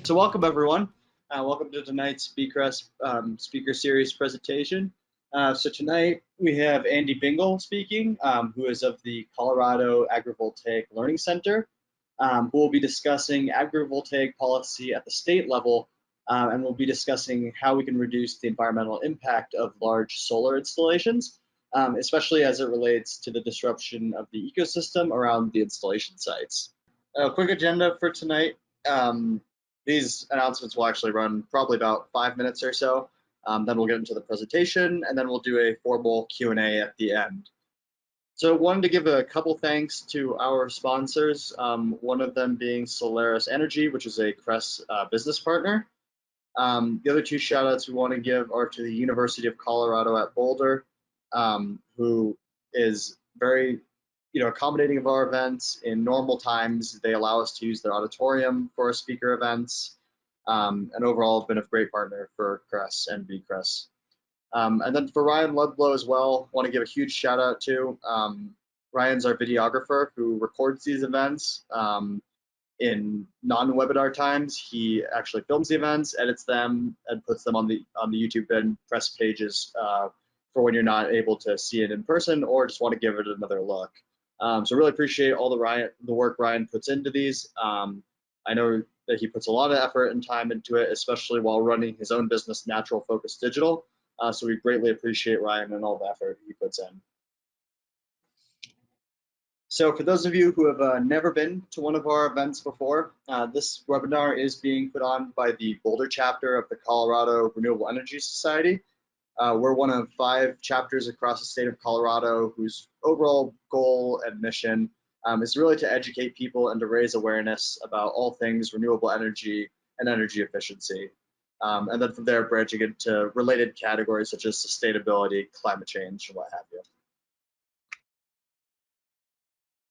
So welcome everyone. Welcome to tonight's BCRES speaker series presentation. So tonight we have Andy Bingle speaking, who is of the Colorado Agrivoltaic Learning Center, who will be discussing agrivoltaic policy at the state level, and we'll be discussing how we can reduce the environmental impact of large solar installations, especially as it relates to the disruption of the ecosystem around the installation sites. A quick agenda for tonight. These announcements will actually run probably about 5 minutes or so. Then we'll get into the presentation, and then we'll do a formal Q&A at the end. So I wanted to give a couple thanks to our sponsors, one of them being Solaris Energy, which is a CRES business partner. The other two shout outs we want to give are to the University of Colorado at Boulder, who is very accommodating of our events. In normal times, they allow us to use their auditorium for our speaker events, and overall have been a great partner for CRES and BCRES. And then for Ryan Ludlow as well, want to give a huge shout out to. Ryan's our videographer who records these events. In non-webinar times, he actually films the events, edits them, and puts them on the YouTube and press pages for when you're not able to see it in person or just want to give it another look. So really appreciate all the work Ryan puts into these. I know that he puts a lot of effort and time into it, especially while running his own business, Natural Focus Digital. So we greatly appreciate Ryan and all the effort he puts in. So for those of you who have never been to one of our events before, this webinar is being put on by the Boulder Chapter of the Colorado Renewable Energy Society. We're one of 5 chapters across the state of Colorado whose overall goal and mission is really to educate people and to raise awareness about all things renewable energy and energy efficiency. And then from there, branching into related categories such as sustainability, climate change, and what have you.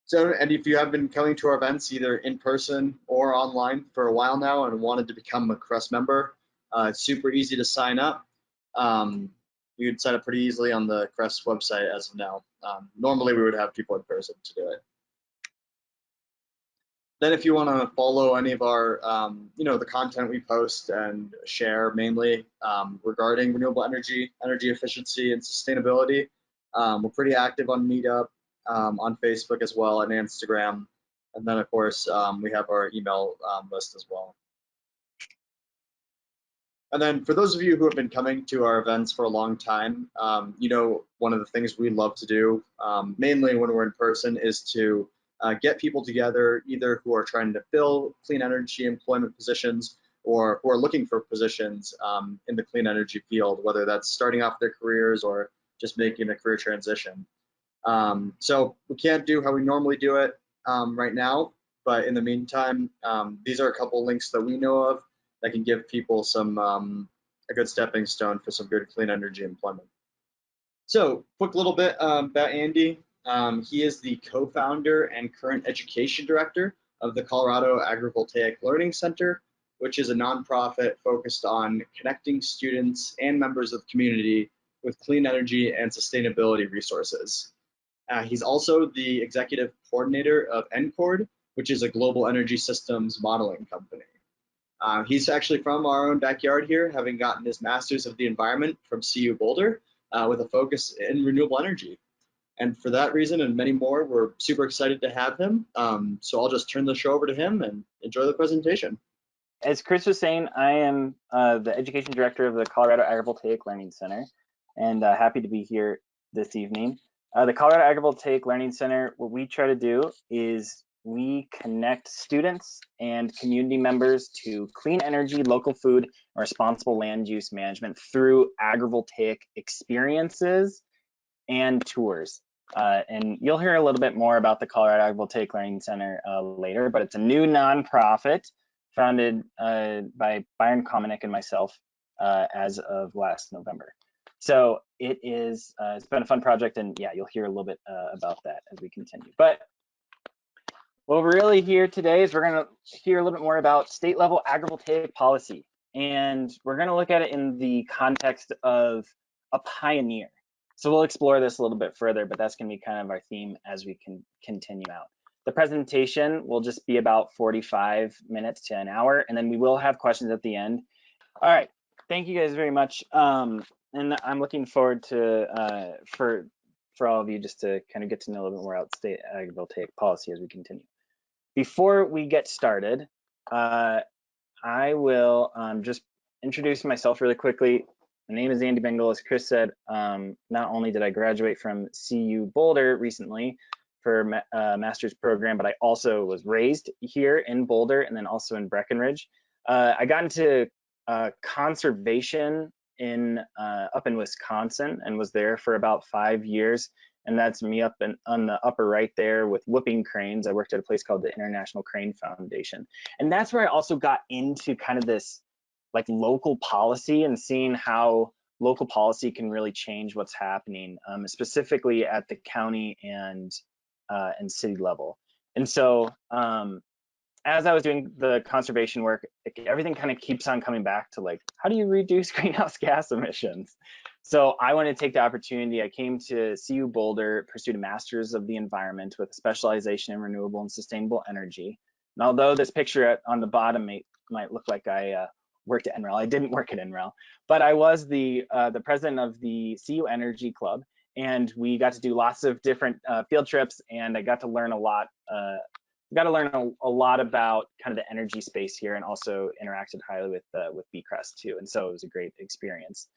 So, and if you have been coming to our events either in person or online for a while now and wanted to become a CRES member, it's super easy to sign up. You can sign up pretty easily on the CRES website as of now. Normally we would have people in person to do it. Then if you want to follow any of our, the content we post and share mainly regarding renewable energy efficiency and sustainability, we're pretty active on Meetup, on Facebook as well, and Instagram. And then of course, we have our email list as well. And then for those of you who have been coming to our events for a long time, one of the things we love to do, mainly when we're in person, is to get people together, either who are trying to fill clean energy employment positions or who are looking for positions in the clean energy field, whether that's starting off their careers or just making a career transition. So we can't do how we normally do it right now, but in the meantime, these are a couple links that we know of that can give people some a good stepping stone for some good clean energy employment. So, quick little bit about Andy. He is the co-founder and current education director of the Colorado Agrivoltaic Learning Center, which is a nonprofit focused on connecting students and members of the community with clean energy and sustainability resources. He's also the executive coordinator of NCORD, which is a global energy systems modeling company. He's actually from our own backyard here, having gotten his Master's of the Environment from CU Boulder with a focus in renewable energy. And for that reason and many more, we're super excited to have him. So I'll just turn the show over to him and enjoy the presentation. As Chris was saying, I am the education director of the Colorado Agrivoltaic Learning Center, and happy to be here this evening. The Colorado Agrivoltaic Learning Center, what we try to do is we connect students and community members to clean energy, local food, and responsible land use management through agrivoltaic experiences and tours. And you'll hear a little bit more about the Colorado Agrivoltaic Learning Center later, but it's a new nonprofit founded by Byron Kominick and myself as of last November. So it's been a fun project, and yeah, you'll hear a little bit about that as we continue. But what we're really here today is we're going to hear a little bit more about state level agrivoltaic policy, and we're going to look at it in the context of a pioneer. So we'll explore this a little bit further, but that's going to be kind of our theme as we can continue out. The presentation will just be about 45 minutes to an hour, and then we will have questions at the end. All right, thank you guys very much. And I'm looking forward to, for all of you, just to kind of get to know a little bit more about state agrivoltaic policy as we continue. Before we get started, I will just introduce myself really quickly. My name is Andy Bingle. As Chris said, not only did I graduate from CU Boulder recently for a master's program, but I also was raised here in Boulder and then also in Breckenridge. I got into conservation up in Wisconsin and was there for about 5 years. And that's me up on the upper right there with whooping cranes. I worked at a place called the International Crane Foundation. And that's where I also got into kind of this like local policy and seeing how local policy can really change what's happening, specifically at the county and city level. And so as I was doing the conservation work, everything kind of keeps on coming back to like, how do you reduce greenhouse gas emissions? So I wanted to take the opportunity. I came to CU Boulder, pursued a master's of the environment with a specialization in renewable and sustainable energy. And although this picture on the bottom might look like I worked at NREL, I didn't work at NREL, but I was the president of the CU Energy Club, and we got to do lots of different field trips, and I got to learn a lot. Got to learn a lot about kind of the energy space here, and also interacted highly with BCRES too, and so it was a great experience.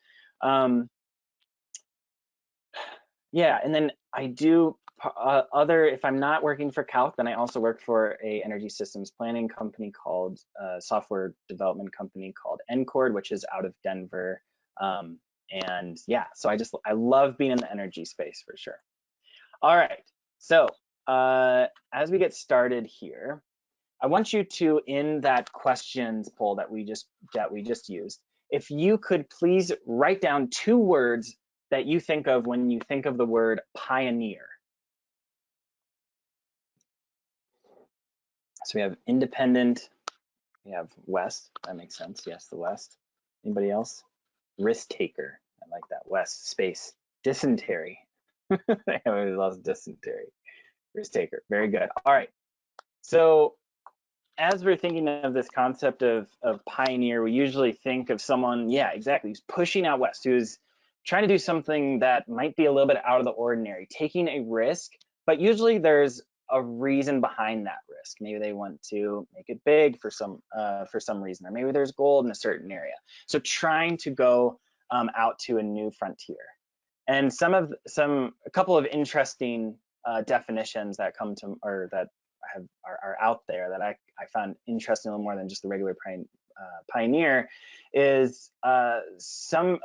Yeah, and then I do if I'm not working for CALC, then I also work for a energy systems planning company called software development company called NCORD, which is out of Denver. And yeah, so I love being in the energy space for sure. All right, so as we get started here, I want you to, in that questions poll that we just used, if you could please write down 2 words that you think of when you think of the word pioneer. So we have independent, we have West, that makes sense, yes, the West. Anybody else? Risk taker, I like that. West, space. Dysentery. Everybody loves dysentery. Risk taker, very good. All right, so as we're thinking of this concept of pioneer, we usually think of someone, yeah, exactly, who's pushing out west, who's trying to do something that might be a little bit out of the ordinary, taking a risk, but usually there's a reason behind that risk. Maybe they want to make it big for some reason, or maybe there's gold in a certain area. So trying to go out to a new frontier. And a couple of interesting definitions that come to, or that are out there that I found interesting a little more than just the regular pioneer is a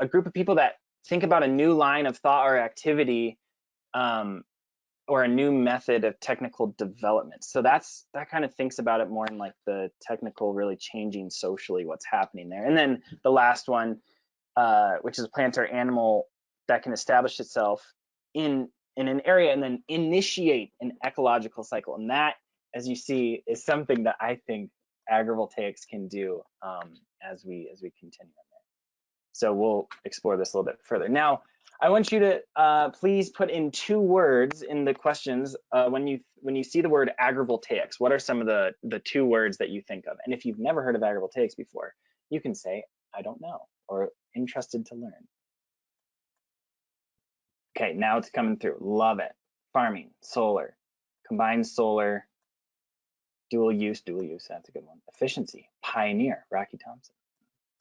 group of people that think about a new line of thought or activity or a new method of technical development. So that kind of thinks about it more in like the technical really changing socially what's happening there. And then the last one, which is a plant or animal that can establish itself in an area and then initiate an ecological cycle. And that, as you see, is something that I think agrivoltaics can do as we continue on there. So we'll explore this a little bit further. Now, I want you to please put in 2 words in the questions when you see the word agrivoltaics. What are some of the 2 words that you think of? And if you've never heard of agrivoltaics before, you can say, I don't know, or interested to learn. Okay, now it's coming through. Love it. Farming, solar, combined solar, dual use, that's a good one. Efficiency, pioneer, Rocky Thompson.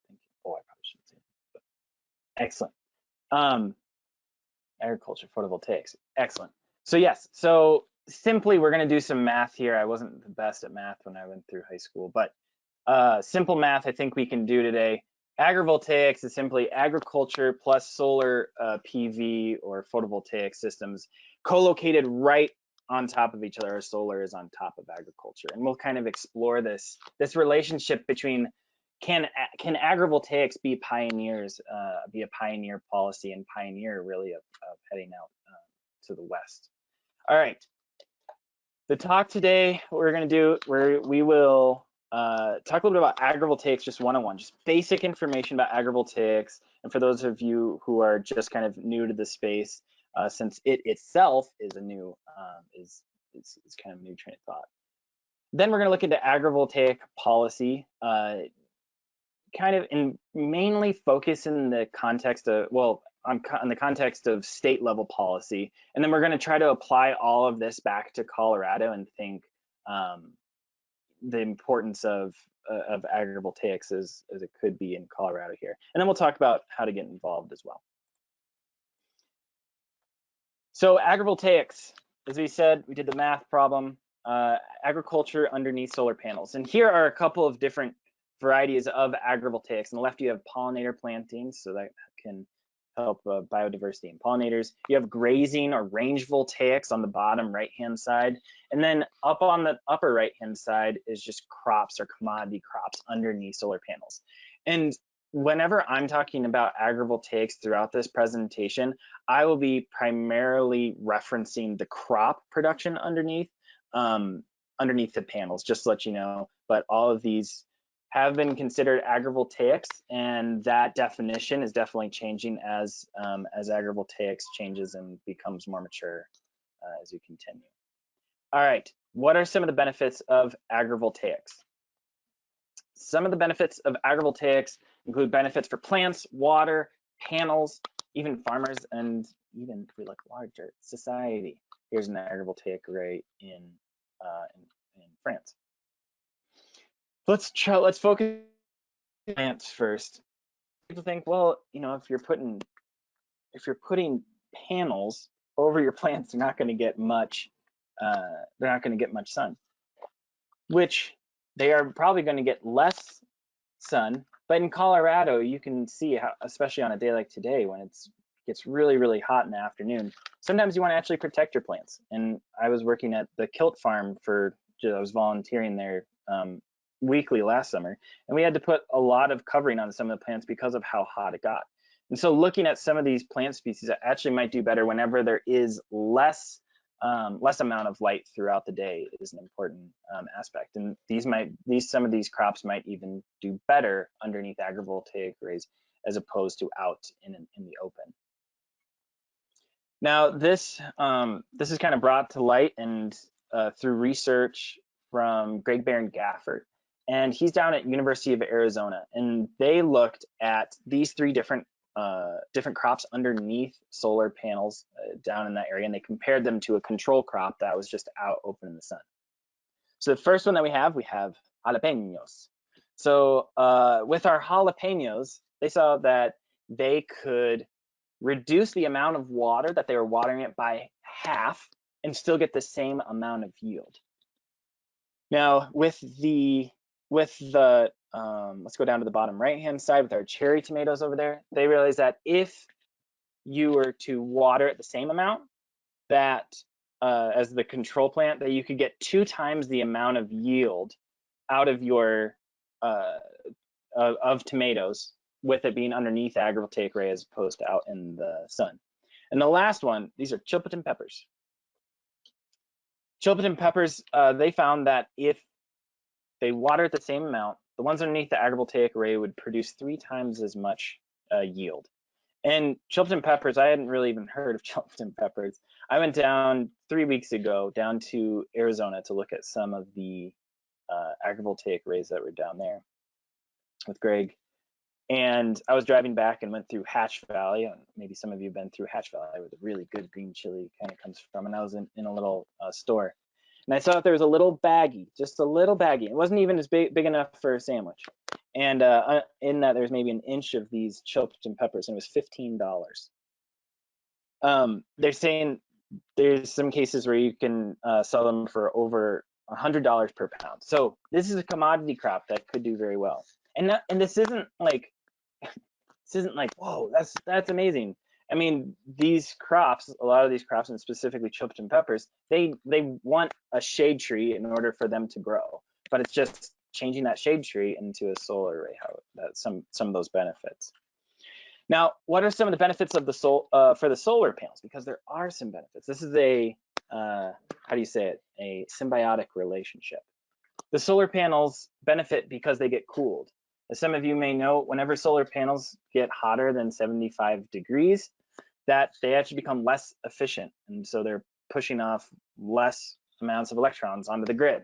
Thank you. Oh, I probably shouldn't say that, but excellent. Agriculture, photovoltaics, excellent. So yes, so simply we're gonna do some math here. I wasn't the best at math when I went through high school, but simple math I think we can do today. Agrivoltaics is simply agriculture plus solar PV or photovoltaic systems co-located right on top of each other. Our solar is on top of agriculture, and we'll kind of explore this relationship between can agrivoltaics be pioneers, be a pioneer policy and pioneer really of heading out to the west. All right, the talk today we're going to do we will talk a little bit about agrivoltaics, just one-on-one, just basic information about agrivoltaics. And for those of you who are just kind of new to the space, since it itself is is kind of a new train of thought. Then we're going to look into agrivoltaic policy, kind of mainly focus in the context of, well, on the context of state level policy. And then we're going to try to apply all of this back to Colorado and think the importance of agrivoltaics as it could be in Colorado here. And then we'll talk about how to get involved as well. So agrivoltaics, as we said, we did the math problem, agriculture underneath solar panels. And here are a couple of different varieties of agrivoltaics. On the left, you have pollinator plantings, so that can help biodiversity and pollinators. You have grazing or range voltaics on the bottom right-hand side. And then up on the upper right-hand side is just crops or commodity crops underneath solar panels. And whenever I'm talking about agrivoltaics throughout this presentation, I will be primarily referencing the crop production underneath the panels, just to let you know. But all of these have been considered agrivoltaics, and that definition is definitely changing as agrivoltaics changes and becomes more mature as we continue. All right, what are some of the benefits of agrivoltaics? Some of the benefits of agrivoltaics include benefits for plants, water, panels, even farmers, and even if we look larger, society. Here's an agrivoltaic array in France. Let's focus on plants first. People think, well, you know, if you're putting panels over your plants, they're not going to get much. They're not going to get much sun, which they are probably going to get less sun. But in Colorado, you can see how, especially on a day like today, when it gets really, really hot in the afternoon, sometimes you want to actually protect your plants. And I was working at the kilt farm I was volunteering there weekly last summer, and we had to put a lot of covering on some of the plants because of how hot it got. And so looking at some of these plant species that actually might do better whenever there is less amount of light throughout the day is an important aspect. And some of these crops might even do better underneath agrivoltaic arrays as opposed to out in the open. Now this is kind of brought to light and through research from Greg Barron Gafford, and he's down at University of Arizona, and they looked at these three different crops underneath solar panels down in that area, and they compared them to a control crop that was just out open in the sun. So the first one that we have jalapenos. So with our jalapenos, they saw that they could reduce the amount of water that they were watering it by half and still get the same amount of yield. Now with the let's go down to the bottom right-hand side with our cherry tomatoes over there. They realized that if you were to water it the same amount that as the control plant, that you could get 2 times the amount of yield out of your of tomatoes with it being underneath the agrivoltaic array as opposed to out in the sun. And the last one, these are chilpatin peppers. Chilpatin peppers, they found that if they water at the same amount, the ones underneath the agrivoltaic array would produce 3 times as much yield. And chilpatin peppers, I hadn't really even heard of chilpatin peppers. I went down 3 weeks ago down to Arizona to look at some of the agrivoltaic arrays that were down there with Greg. And I was driving back and went through Hatch Valley. Maybe some of you have been through Hatch Valley, where the really good green chili kind of comes from. And I was in a little store. And I saw that there was a little baggie, just a little baggie. It wasn't even as big enough for a sandwich. And in that, there's maybe an inch of these chilpatin peppers, and it was $15. They're saying there's some cases where you can sell them for over $100 per pound. So this is a commodity crop that could do very well. And this isn't like whoa, that's amazing. I mean, these crops, a lot of these crops, and specifically chilpatin peppers, they want a shade tree in order for them to grow. But it's just changing that shade tree into a solar array, some of those benefits. Now, what are some of the benefits of for the solar panels? Because there are some benefits. This is a a symbiotic relationship. The solar panels benefit because they get cooled. As some of you may know, whenever solar panels get hotter than 75 degrees, that they actually become less efficient, and so they're pushing off less amounts of electrons onto the grid.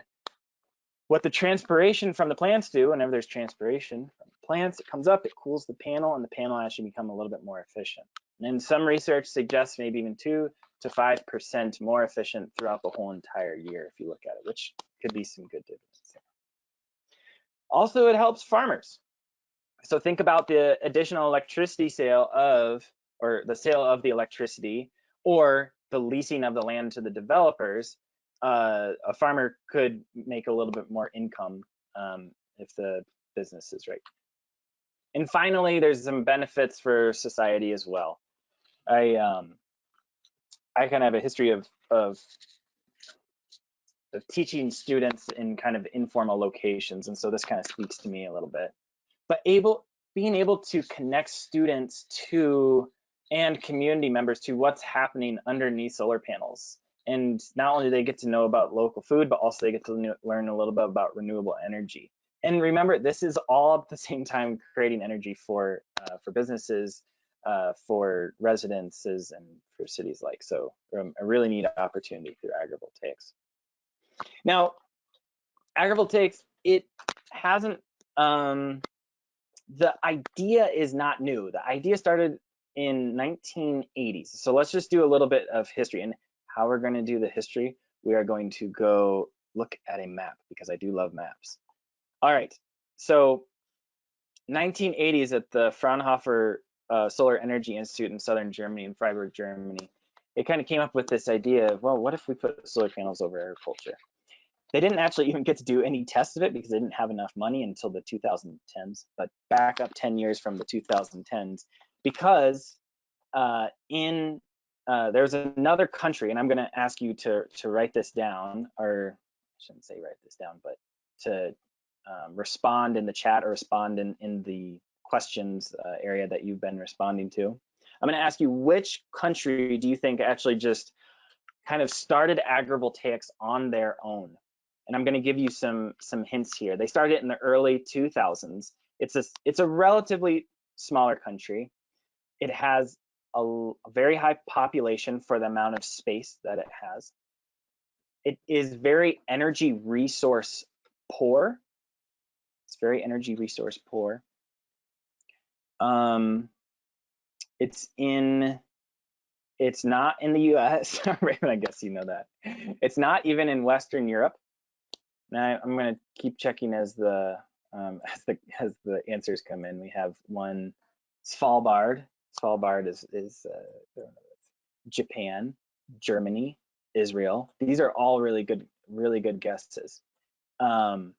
What the transpiration from the plants do, whenever there's transpiration from the plants, it comes up, it cools the panel, and the panel actually become a little bit more efficient. And some research suggests maybe even 2 to 5% more efficient throughout the whole entire year if you look at it, which could be some good dividends there. Also, it helps farmers. So think about the additional electricity sale of, or the sale of the electricity, or the leasing of the land to the developers. A farmer could make a little bit more income if the business is right. And finally, there's some benefits for society as well. I kind of have a history of teaching students in kind of informal locations, and so this kind of speaks to me a little bit. But being able to connect students to and community members to what's happening underneath solar panels. And not only do they get to know about local food, but also they get to learn a little bit about renewable energy. And remember, this is all at the same time creating energy for businesses, for residences, and for cities like. So a really neat opportunity through agrivoltaics. Now, agrivoltaics, it hasn't, the idea is not new. The idea started in 1980s. So let's just do a little bit of history. And how we're going to do the history, we are going to go look at a map, because I do love maps. All right, so 1980s at the Fraunhofer Solar Energy Institute in southern Germany, in Freiburg, Germany, it kind of came up with this idea of, well, what if we put solar panels over agriculture? They didn't actually even get to do any tests of it because they didn't have enough money until the 2010s, but back up 10 years from the 2010s, because there's another country, and I'm going to ask you to write this down, or I shouldn't say write this down, but to respond in the chat or respond in the questions area that you've been responding to. I'm going to ask you, which country do you think actually just kind of started agrivoltaics on their own? And I'm going to give you some hints here. They started in the early 2000s. It's a relatively smaller country. It has a very high population for the amount of space that it has. It is very energy resource poor. It's very energy resource poor. It's not in the US. Raymond, I guess you know that. It's not even in Western Europe. Now I'm going to keep checking as the answers come in. We have one, Svalbard. Svalbard is Japan, Germany, Israel. These are all really good guesses. And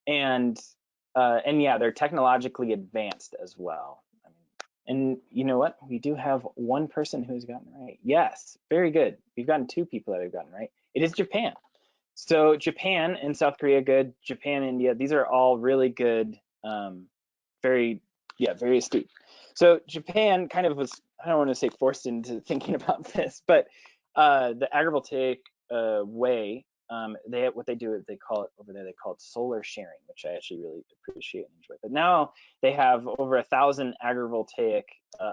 yeah, they're technologically advanced as well. And you know what? We do have one person who's gotten it right. Yes, very good. We've gotten 2 people that have gotten it right. It is Japan. So Japan and South Korea, good. Japan, India, these are all really good, very astute. So Japan kind of was, I don't want to say forced into thinking about this, but the agrivoltaic way, what they do is they call it solar sharing, which I actually really appreciate and enjoy. But now they have over 1,000 agrivoltaic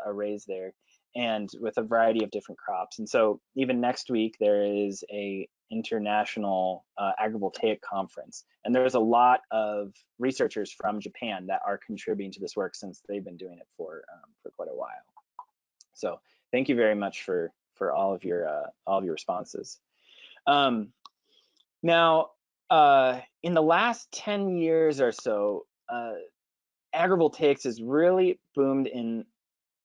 arrays there, and with a variety of different crops. And so even next week there is a international agrivoltaic conference, and there's a lot of researchers from Japan that are contributing to this work since they've been doing it for quite a while. So thank you very much for all of your responses. Now, in the last 10 years or so, agrivoltaics has really boomed in,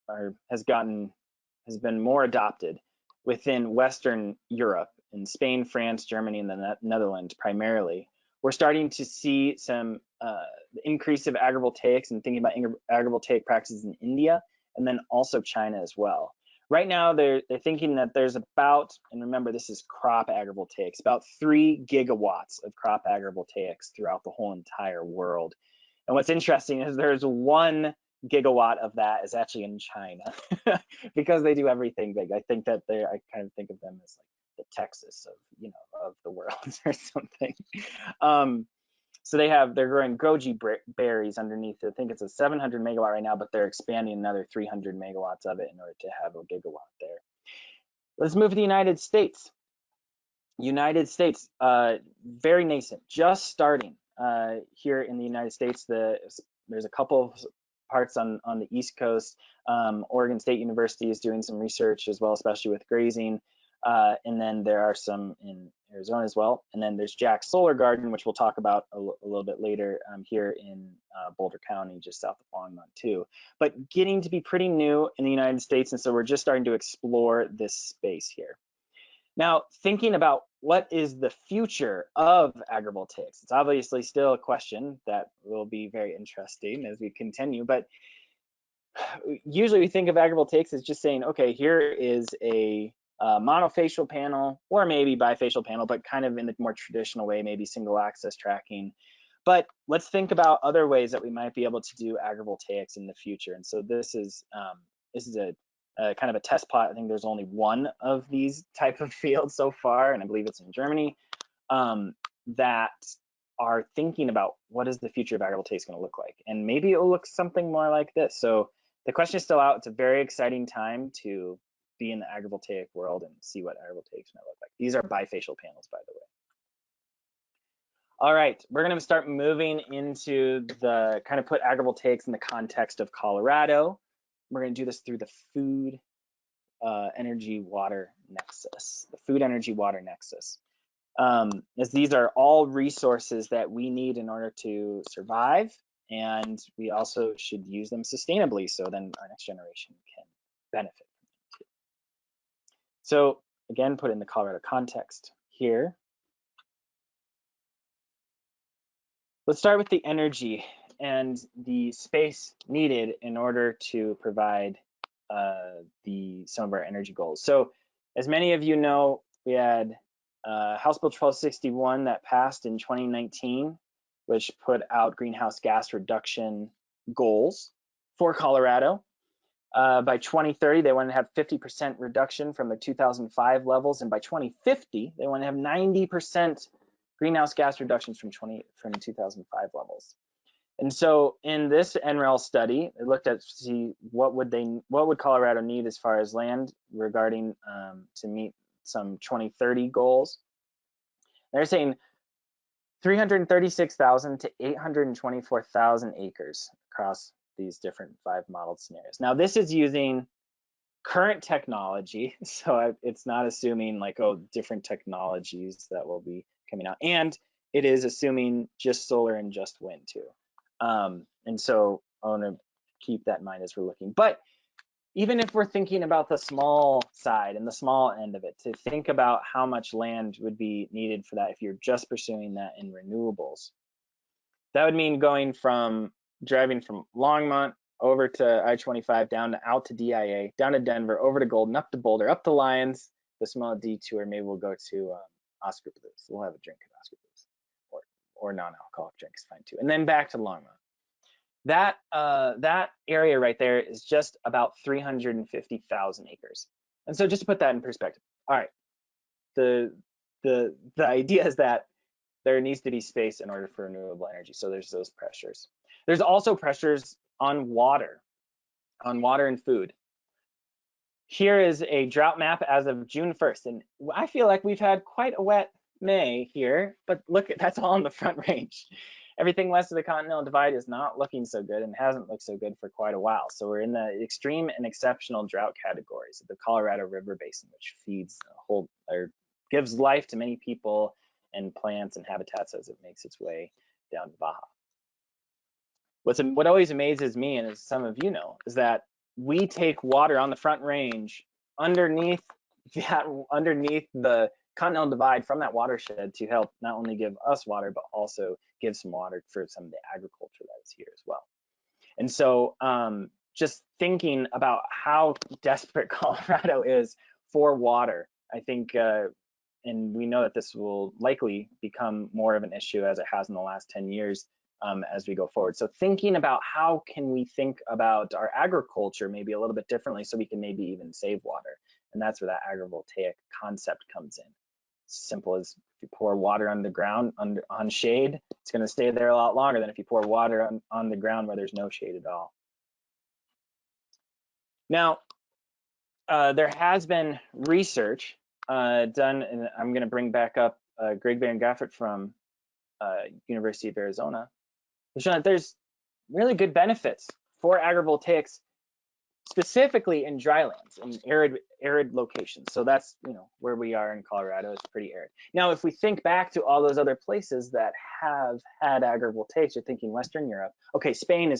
or has been more adopted within Western Europe, in Spain, France, Germany, and the Netherlands primarily. We're starting to see some increase of agrivoltaics and thinking about agrivoltaic practices in India, and then also China as well. Right now, they're thinking that there's about, and remember this is crop agrivoltaics, about 3 gigawatts of crop agrivoltaics throughout the whole entire world. And what's interesting is there's 1 gigawatt of that is actually in China because they do everything big. I think that I kind of think of them as like the Texas of the world or something. So they're growing goji berries underneath it. I think it's a 700 megawatt right now, but they're expanding another 300 megawatts of it in order to have a gigawatt there. Let's move to the United States. United States, very nascent, just starting here in the United States. There's a couple of parts on the East Coast. Oregon State University is doing some research as well, especially with grazing. And then there are some in Arizona as well. And then there's Jack's Solar Garden, which we'll talk about a little bit later here in Boulder County, just south of Longmont too. But getting to be pretty new in the United States. And so we're just starting to explore this space here. Now, thinking about what is the future of agrivoltaics, it's obviously still a question that will be very interesting as we continue, but usually we think of agrivoltaics as just saying, okay, here is a monofacial panel or maybe bifacial panel, but kind of in the more traditional way, maybe single axis tracking. But let's think about other ways that we might be able to do agrivoltaics in the future. And so this is a kind of a test plot. I think there's only one of these type of fields so far, and I believe it's in Germany, that are thinking about what is the future of agrivoltaics going to look like. And maybe it will look something more like this. So the question is still out. It's a very exciting time to be in the agrivoltaic world and see what agrivoltaics might look like. These are bifacial panels, by the way. All right, we're going to start moving into the kind of put agrivoltaics in the context of Colorado. We're going to do this through the food, energy, water nexus, the food, energy, water nexus. As these are all resources that we need in order to survive, and we also should use them sustainably so then our next generation can benefit from them too. So again, put in the Colorado context here. Let's start with the energy and the space needed in order to provide some of our energy goals. So as many of you know, we had House Bill 1261 that passed in 2019, which put out greenhouse gas reduction goals for Colorado. By 2030, they want to have 50% reduction from the 2005 levels, and by 2050, they want to have 90% greenhouse gas reductions from 2005 levels. And so in this NREL study, it looked at see what would Colorado need as far as land regarding to meet some 2030 goals. They're saying 336,000 to 824,000 acres across these different 5 modeled scenarios. Now this is using current technology, so it's not assuming like, oh, different technologies that will be coming out, and it is assuming just solar and just wind too. And so I want to keep that in mind as we're looking. But even if we're thinking about the small side and the small end of it, to think about how much land would be needed for that if you're just pursuing that in renewables, that would mean driving from Longmont over to I-25, out to DIA, down to Denver, over to Golden, up to Boulder, up to Lyons, the small detour. Maybe we'll go to Oscar Blues. We'll have a drink at Oscar Blues, or non-alcoholic drink is fine too. And then back to Longmont. That area right there is just about 350,000 acres. And so just to put that in perspective, all right, the idea is that there needs to be space in order for renewable energy. So there's those pressures. There's also pressures on water and food. Here is a drought map as of June 1st. And I feel like we've had quite a wet May here, but look, that's all in the Front Range. Everything west of the Continental Divide is not looking so good and hasn't looked so good for quite a while. So we're in the extreme and exceptional drought categories of the Colorado River Basin, which feeds gives life to many people and plants and habitats as it makes its way down to Baja. What always amazes me, and as some of you know, is that we take water on the Front Range underneath the Continental Divide from that watershed to help not only give us water, but also give some water for some of the agriculture that is here as well. And so just thinking about how desperate Colorado is for water, I think, and we know that this will likely become more of an issue as it has in the last 10 years as we go forward. So thinking about how can we think about our agriculture maybe a little bit differently so we can maybe even save water. And that's where that agrivoltaic concept comes in. Simple as if you pour water on the ground on shade, it's going to stay there a lot longer than if you pour water on the ground where there's no shade at all. Now, there has been research done, and I'm going to bring back up Greg Van Gaffert from University of Arizona, has shown that there's really good benefits for agrivoltaics, specifically in drylands and arid locations. So that's, you know, where we are in Colorado. It's pretty arid. Now, if we think back to all those other places that have had agrivoltaics, you're thinking Western Europe. Okay, Spain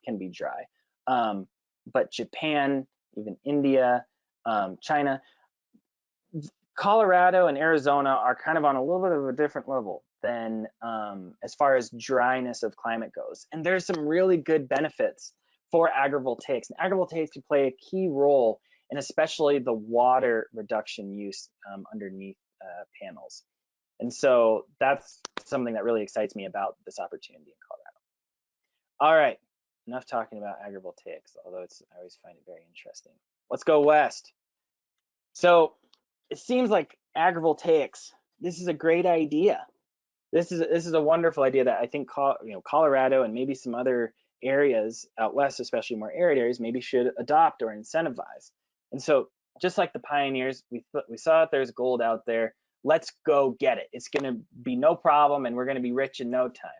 can be dry, but Japan, even India, China, Colorado and Arizona are kind of on a little bit of a different level than as far as dryness of climate goes. And there's some really good benefits for agrivoltaics. And agrivoltaics can play a key role in especially the water reduction use underneath panels. And so that's something that really excites me about this opportunity in Colorado. All right, enough talking about agrivoltaics, although I always find it very interesting. Let's go west. So it seems like agrivoltaics, this is a great idea. This is a wonderful idea that I think Colorado and maybe some other areas out west, especially more arid areas, maybe should adopt or incentivize. And so just like the pioneers, we saw that there's gold out there. Let's go get it. It's going to be no problem, and we're going to be rich in no time.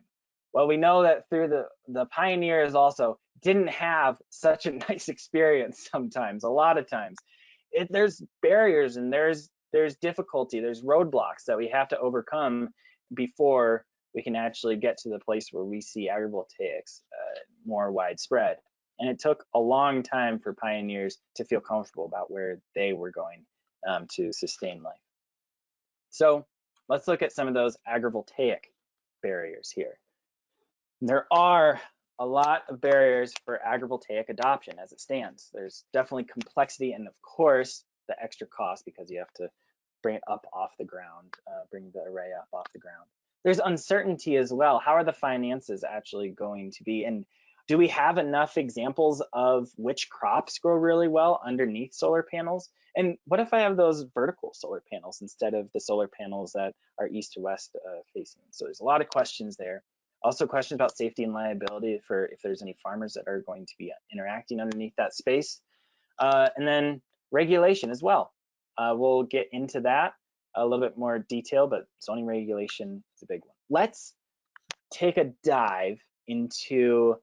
Well, we know that through the pioneers also didn't have such a nice experience sometimes, a lot of times. There's barriers and there's difficulty, there's roadblocks that we have to overcome before we can actually get to the place where we see agrivoltaics more widespread. And it took a long time for pioneers to feel comfortable about where they were going to sustain life. So let's look at some of those agrivoltaic barriers here. There are a lot of barriers for agrivoltaic adoption as it stands. There's definitely complexity and, of course, the extra cost because you have to bring it up off the ground, bring the array up off the ground. There's uncertainty as well. How are the finances actually going to be? And do we have enough examples of which crops grow really well underneath solar panels? And what if I have those vertical solar panels instead of the solar panels that are east to west facing? So there's a lot of questions there. Also questions about safety and liability for if there's any farmers that are going to be interacting underneath that space. And then regulation as well. We'll get into that a little bit more detail, but zoning regulation is a big one. Let's take a dive into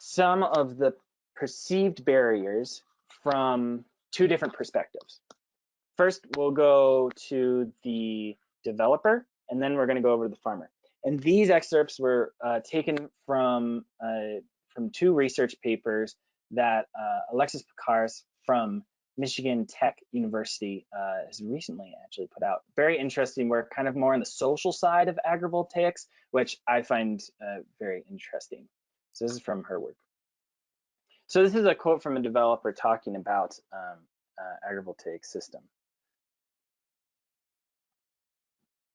some of the perceived barriers from two different perspectives. First, we'll go to the developer, and then we're going to go over to the farmer. And these excerpts were taken from two research papers that Alexis Picaris from Michigan Tech University has recently actually put out. Very interesting work, kind of more on the social side of agrivoltaics, which I find very interesting. So this is from her work. So this is a quote from a developer talking about agrivoltaic system.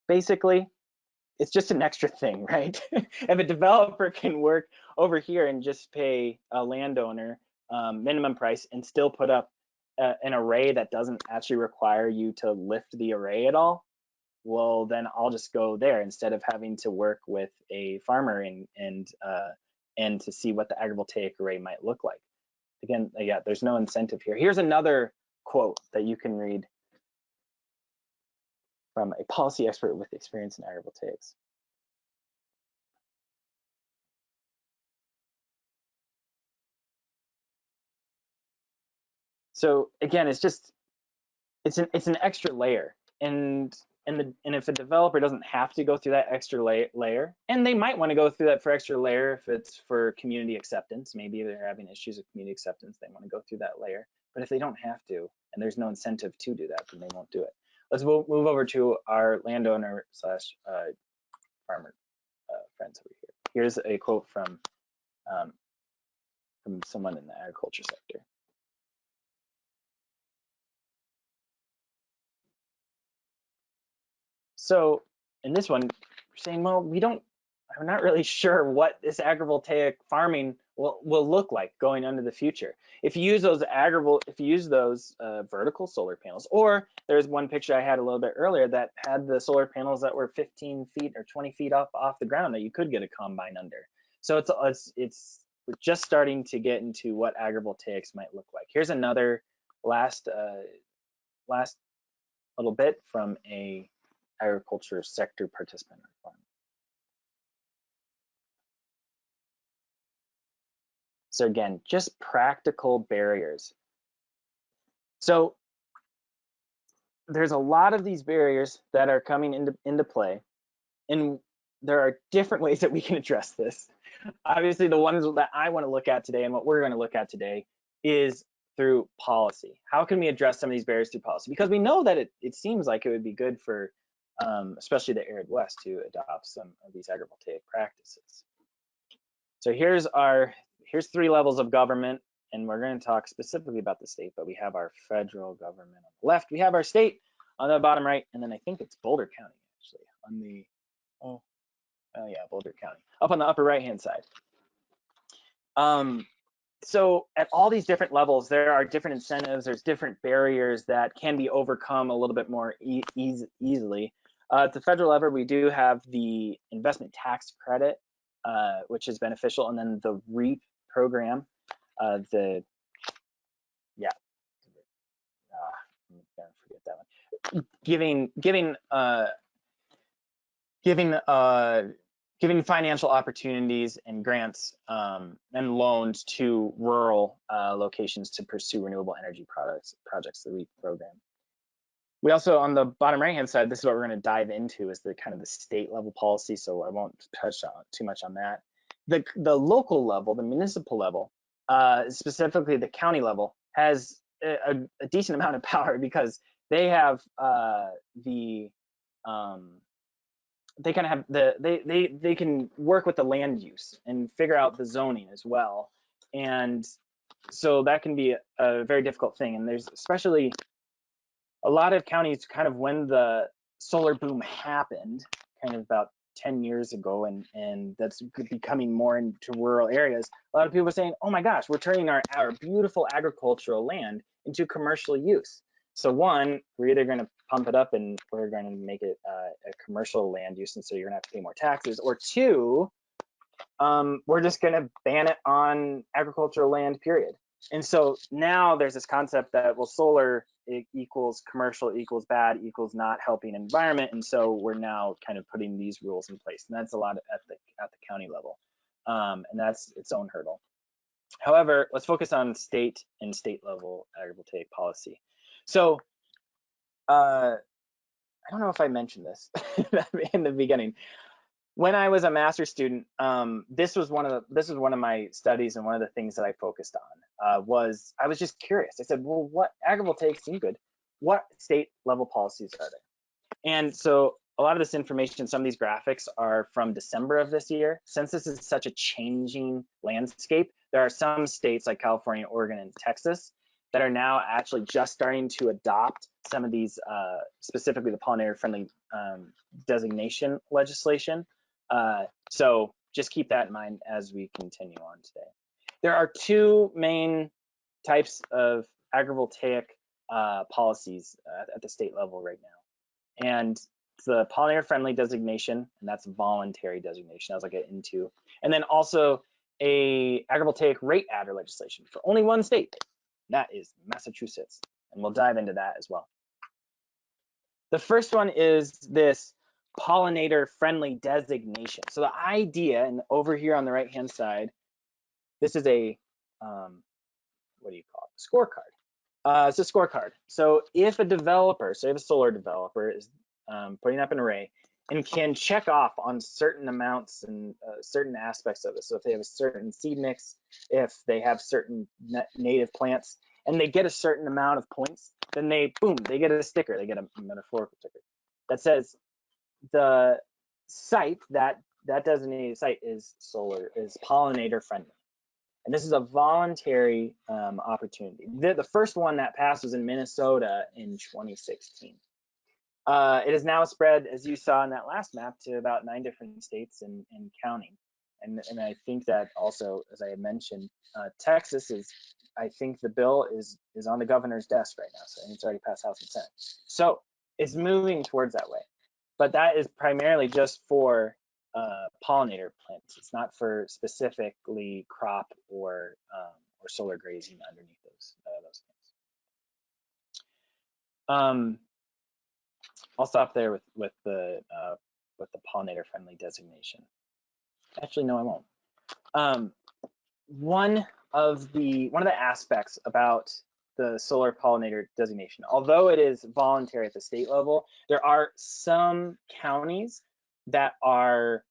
Basically, it's just an extra thing, right? If a developer can work over here and just pay a landowner minimum price and still put up an array that doesn't actually require you to lift the array at all, well, then I'll just go there instead of having to work with a farmer and to see what the agrivoltaic array might look like. Again, yeah, there's no incentive here. Here's another quote that you can read from a policy expert with experience in agrivoltaics. So again, it's an extra layer, and if a developer doesn't have to go through that extra layer, and they might want to go through that for extra layer if it's for community acceptance, maybe they're having issues with community acceptance, they want to go through that layer. But if they don't have to, and there's no incentive to do that, then they won't do it. Let's move over to our landowner slash farmer friends over here. Here's a quote from someone in the agriculture sector. So in this one, we're saying, well, I'm not really sure what this agrivoltaic farming will look like going into the future. If you use those vertical solar panels, or there's one picture I had a little bit earlier that had the solar panels that were 15 feet or 20 feet up off the ground that you could get a combine under. So we're just starting to get into what agrivoltaics might look like. Here's another last little bit from a agriculture sector participant requirement. So again, just practical barriers. So there's a lot of these barriers that are coming into play, and there are different ways that we can address this. Obviously, the ones that I want to look at today and what we're going to look at today is through policy. How can we address some of these barriers through policy? Because we know that it seems like it would be good for especially the arid West to adopt some of these agrivoltaic practices. So here's 3 levels of government, and we're going to talk specifically about the state, but we have our federal government on the left, we have our state on the bottom right, and then I think it's Boulder County actually on the, oh yeah, Boulder County, up on the upper right-hand side. So at all these different levels, there are different incentives, there's different barriers that can be overcome a little bit more easily. At the federal level, we do have the investment tax credit, which is beneficial, and then the REAP program, I'm gonna forget that one. Giving financial opportunities and grants and loans to rural locations to pursue renewable energy projects, the REAP program. We also, on the bottom right-hand side, this is what we're going to dive into, is the kind of the state level policy, so I won't touch on too much on that. The local level, the municipal level, specifically the county level, has a decent amount of power because they have they kind of have they can work with the land use and figure out the zoning as well, and so that can be a very difficult thing. And there's especially a lot of counties, kind of when the solar boom happened, kind of about 10 years ago, and that's becoming more into rural areas, a lot of people are saying, oh my gosh, we're turning our beautiful agricultural land into commercial use. So one, we're either going to pump it up and we're going to make it a commercial land use, and so you're going to have to pay more taxes, or two, we're just going to ban it on agricultural land, period. And so now there's this concept that, well, solar equals commercial equals bad equals not helping environment, and so we're now kind of putting these rules in place, and that's a lot at the county level, and that's its own hurdle. However, let's focus on state and state level agrivoltaic policy. So I don't know if I mentioned this in the beginning. When I was a master's student, this was one of my studies, and one of the things that I focused on was, I was just curious. I said, well, what agrivoltaics seem good? What state level policies are there? And so a lot of this information, some of these graphics are from December of this year. Since this is such a changing landscape, there are some states like California, Oregon, and Texas that are now actually just starting to adopt some of these, specifically the pollinator-friendly designation legislation. So just keep that in mind as we continue on today. There are 2 main types of agrivoltaic policies at the state level right now. And it's the pollinator-friendly designation, and that's voluntary designation, as I'll get into. And then also a agrivoltaic rate adder legislation for only one state, that is Massachusetts. And we'll dive into that as well. The first one is this pollinator friendly designation. So the idea, and over here on the right hand side, this is a what do you call it, scorecard. It's a scorecard. So if a developer, say the solar developer, is putting up an array and can check off on certain amounts and certain aspects of it, so if they have a certain seed mix, if they have certain native plants, and they get a certain amount of points, then they get a sticker, they get a metaphorical sticker that says the site, that designated site is pollinator friendly. And this is a voluntary opportunity. The first one that passed was in Minnesota in 2016. It is now spread, as you saw in that last map, to about 9 different states and counting. And I think that also, as I had mentioned, Texas is, I think the bill is on the governor's desk right now, so it's already passed House and Senate. So it's moving towards that way. But that is primarily just for pollinator plants. It's not for specifically crop or solar grazing underneath those things. I'll stop there with the pollinator friendly designation. Actually, no, I won't. One of the aspects about the solar pollinator designation, although it is voluntary at the state level, there are some counties that are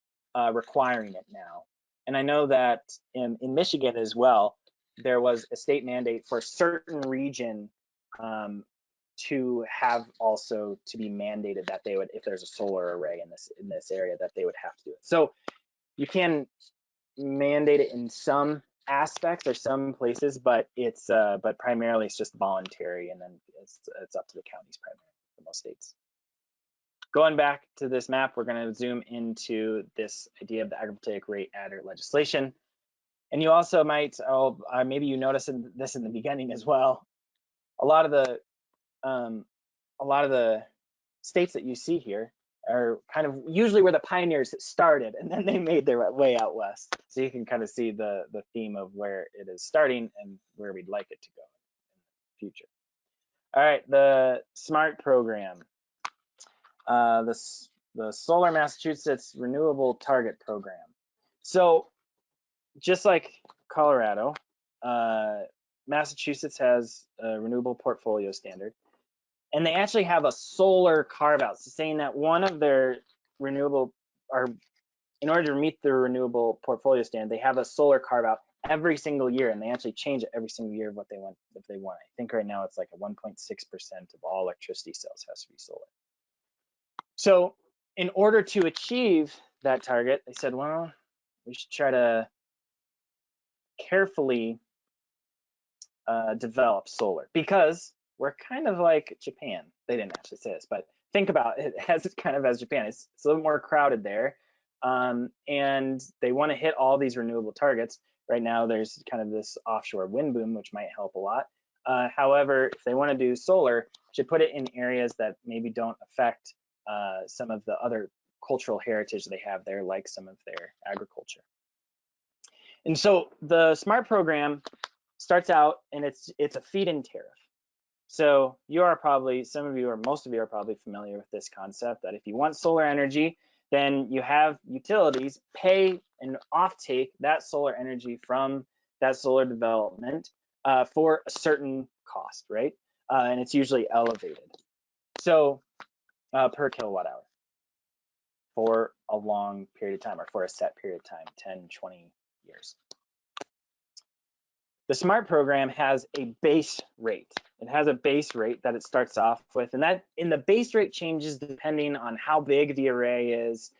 requiring it now. And I know that in Michigan as well, there was a state mandate for a certain region to have also to be mandated that they would, if there's a solar array in this area, that they would have to do it. So you can mandate it in some aspects or some places, but it's but primarily it's just voluntary, and then it's up to the counties primarily for most states. Going back to this map, we're going to zoom into this idea of the agrivoltaic rate adder legislation. And you also might, maybe you noticed this in the beginning as well. A lot of the states that you see here are kind of usually where the pioneers started, and then they made their way out west. So you can kind of see the theme of where it is starting and where we'd like it to go in the future. All right, the SMART program, the Solar Massachusetts Renewable Target Program. So just like Colorado, Massachusetts has a renewable portfolio standard. And they actually have a solar carve out, so saying that one of their renewable, or in order to meet their renewable portfolio standard, they have a solar carve out every single year, and they actually change it every single year of what they want. If they want, I think right now it's like a 1.6% of all electricity sales has to be solar. So in order to achieve that target, they said, well, we should try to carefully develop solar, because we're kind of like Japan. They didn't actually say this, but think about it as kind of as Japan. It's a little more crowded there, and they want to hit all these renewable targets. Right now, there's kind of this offshore wind boom, which might help a lot. However, if they want to do solar, should put it in areas that maybe don't affect some of the other cultural heritage they have there, like some of their agriculture. And so the SMART program starts out, and it's a feed-in tariff. So you are probably, some of you or most of you are probably familiar with this concept that if you want solar energy, then you have utilities pay and offtake that solar energy from that solar development for a certain cost, right? And it's usually elevated. So per kilowatt hour for a long period of time, or for a set period of time, 10, 20 years. The SMART program has a base rate. It has a base rate that it starts off with, and the base rate changes depending on how big the array is,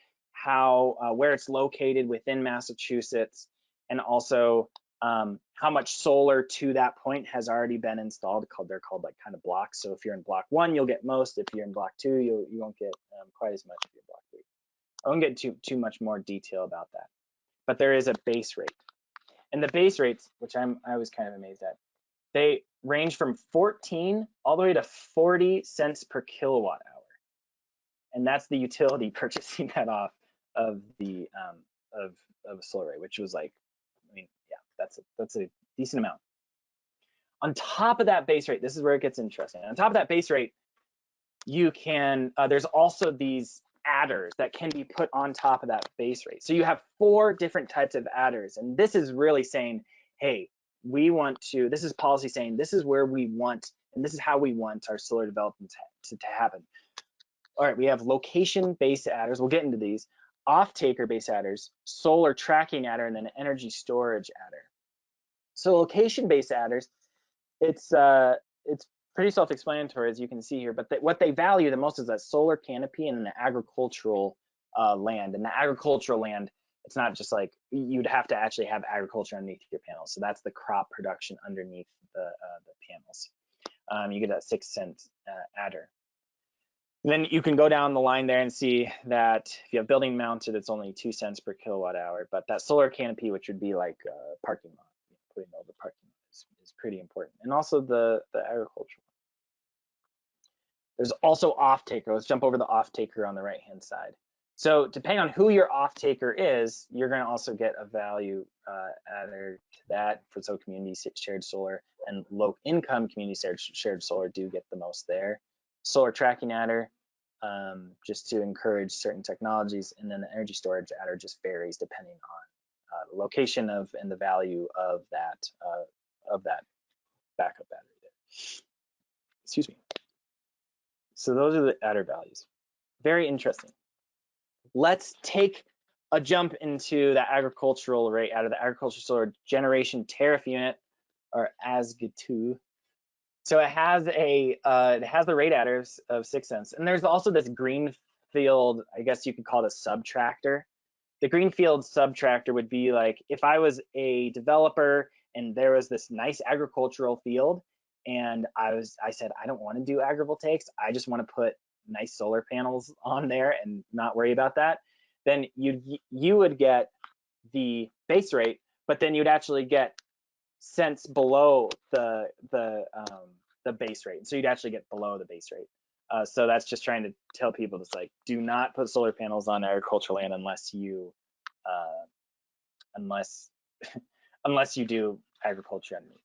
where it's located within Massachusetts, and also how much solar to that point has already been installed. They're called like kind of blocks. So if you're in block 1, you'll get most. If you're in block 2, you won't get quite as much if you're in block 3. I won't get too much more detail about that, but there is a base rate. And the base rates, which I was kind of amazed at, they range from 14 all the way to 40 cents per kilowatt hour. And that's the utility purchasing that off of the of a solar array, which was like, I mean, yeah, that's a decent amount. On top of that base rate, this is where it gets interesting. On top of that base rate, you can there's also these adders that can be put on top of that base rate. So you have 4 different types of adders, and this is really saying, hey, we want to, this is policy saying this is where we want, and this is how we want our solar development to happen. All right, we have location-based adders. We'll get into these. Off-taker-based adders, solar tracking adder, and then energy storage adder. So location-based adders, it's pretty self-explanatory, as you can see here, but what they value the most is that solar canopy and the agricultural land. And the agricultural land, it's not just like, you'd have to actually have agriculture underneath your panels. So that's the crop production underneath the panels. You get that 6-cent adder. And then you can go down the line there and see that if you have building mounted, it's only 2 cents per kilowatt hour. But that solar canopy, which would be like parking lot, putting over parking lot, is pretty important. And also the agricultural. There's also off-taker. Let's jump over the off-taker on the right-hand side. So depending on who your off-taker is, you're going to also get a value adder to that. So community shared solar and low-income community shared solar do get the most there. Solar tracking adder, just to encourage certain technologies. And then the energy storage adder just varies depending on the location of and the value of that backup battery there. Excuse me. So those are the adder values. Very interesting. Let's take a jump into the agricultural rate out of the agricultural solar generation tariff unit, or ASG2. So it has the rate adders of 6 cents, and there's also this greenfield, I guess you could call it a subtractor. The greenfield subtractor would be like if I was a developer and there was this nice agricultural field, and I said I don't want to do agrivoltaics, I just want to put nice solar panels on there and not worry about that. Then you would get the base rate, but then you'd actually get cents below the base rate. So you'd actually get below the base rate. So that's just trying to tell people, just like, do not put solar panels on agricultural land unless you unless you do agriculture underneath.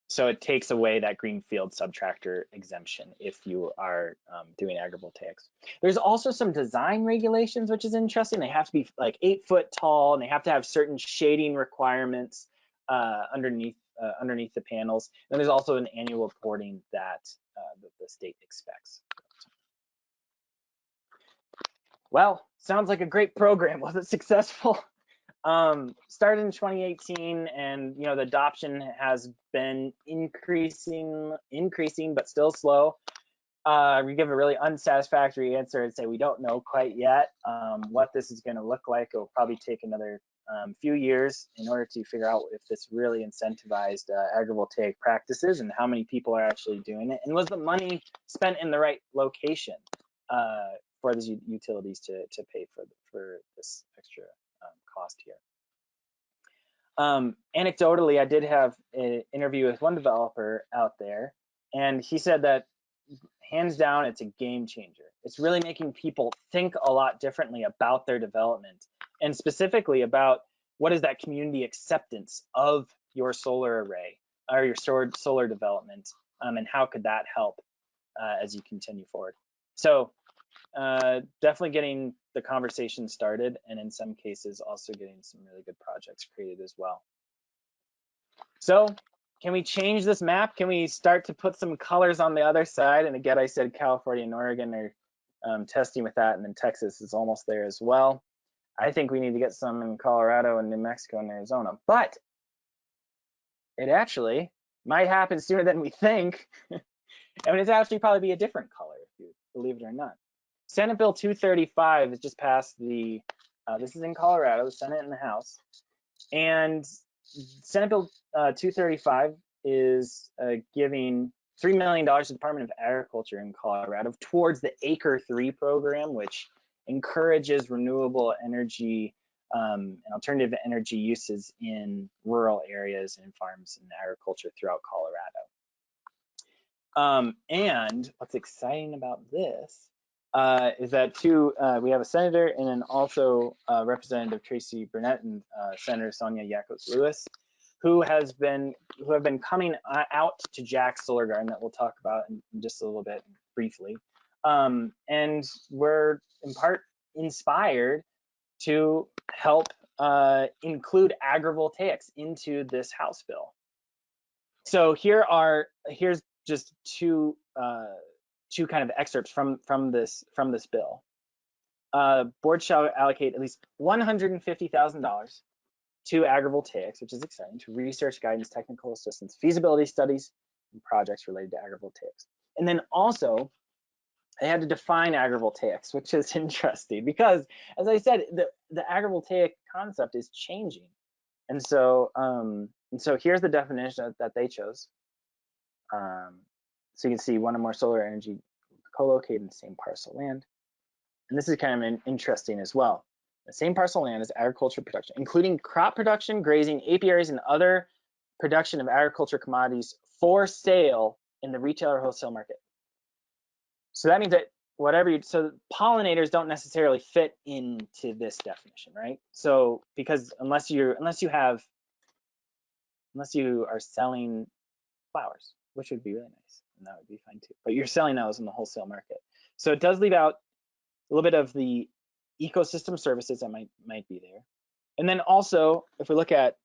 So it takes away that greenfield subtractor exemption if you are doing agrivoltaics. There's also some design regulations, which is interesting. They have to be like 8 foot tall, and they have to have certain shading requirements underneath the panels. And there's also an annual reporting that the state expects. Well, sounds like a great program. Was it successful? Started in 2018, and the adoption has been increasing, but still slow. We give a really unsatisfactory answer and say we don't know quite yet what this is going to look like. It will probably take another few years in order to figure out if this really incentivized agrivoltaic practices and how many people are actually doing it, and was the money spent in the right location for these utilities to pay for this extra cost here. Anecdotally, I did have an interview with one developer out there, and he said that hands down, it's a game changer. It's really making people think a lot differently about their development, and specifically about what is that community acceptance of your solar array or your solar development, and how could that help as you continue forward. So definitely getting the conversation started, and in some cases also getting some really good projects created as well. So can we change this map? Can we start to put some colors on the other side? And again, I said California and Oregon are testing with that, and then Texas is almost there as well. I think we need to get some in Colorado and New Mexico and Arizona, but it actually might happen sooner than we think. I mean, it's actually probably be a different color, if you believe it or not. Senate Bill 235 has just passed this is in Colorado, the Senate and the House. And Senate Bill 235 is giving $3 million to the Department of Agriculture in Colorado towards the Acre 3 program, which encourages renewable energy and alternative energy uses in rural areas and farms and agriculture throughout Colorado. And what's exciting about this is that we have a senator and then also Representative Tracy Burnett and Senator Sonia Yakos Lewis, who have been coming out to Jack's Solar Garden that we'll talk about in just a little bit briefly, and we're in part inspired to help include agrivoltaics into this House bill. So here's just two kind of excerpts from this bill. Board shall allocate at least $150,000 to agrivoltaics, which is exciting, to research, guidance, technical assistance, feasibility studies, and projects related to agrivoltaics. And then also, they had to define agrivoltaics, which is interesting because, as I said, the agrivoltaic concept is changing. And so here's the definition that they chose. So you can see one or more solar energy co-located in the same parcel land. And this is kind of interesting as well. The same parcel land is agriculture production, including crop production, grazing, apiaries, and other production of agriculture commodities for sale in the retail or wholesale market. So that means that so pollinators don't necessarily fit into this definition, right? So because unless you are selling flowers, which would be really nice, and that would be fine too, but you're selling those in the wholesale market. So it does leave out a little bit of the ecosystem services that might be there. And then also, if we look at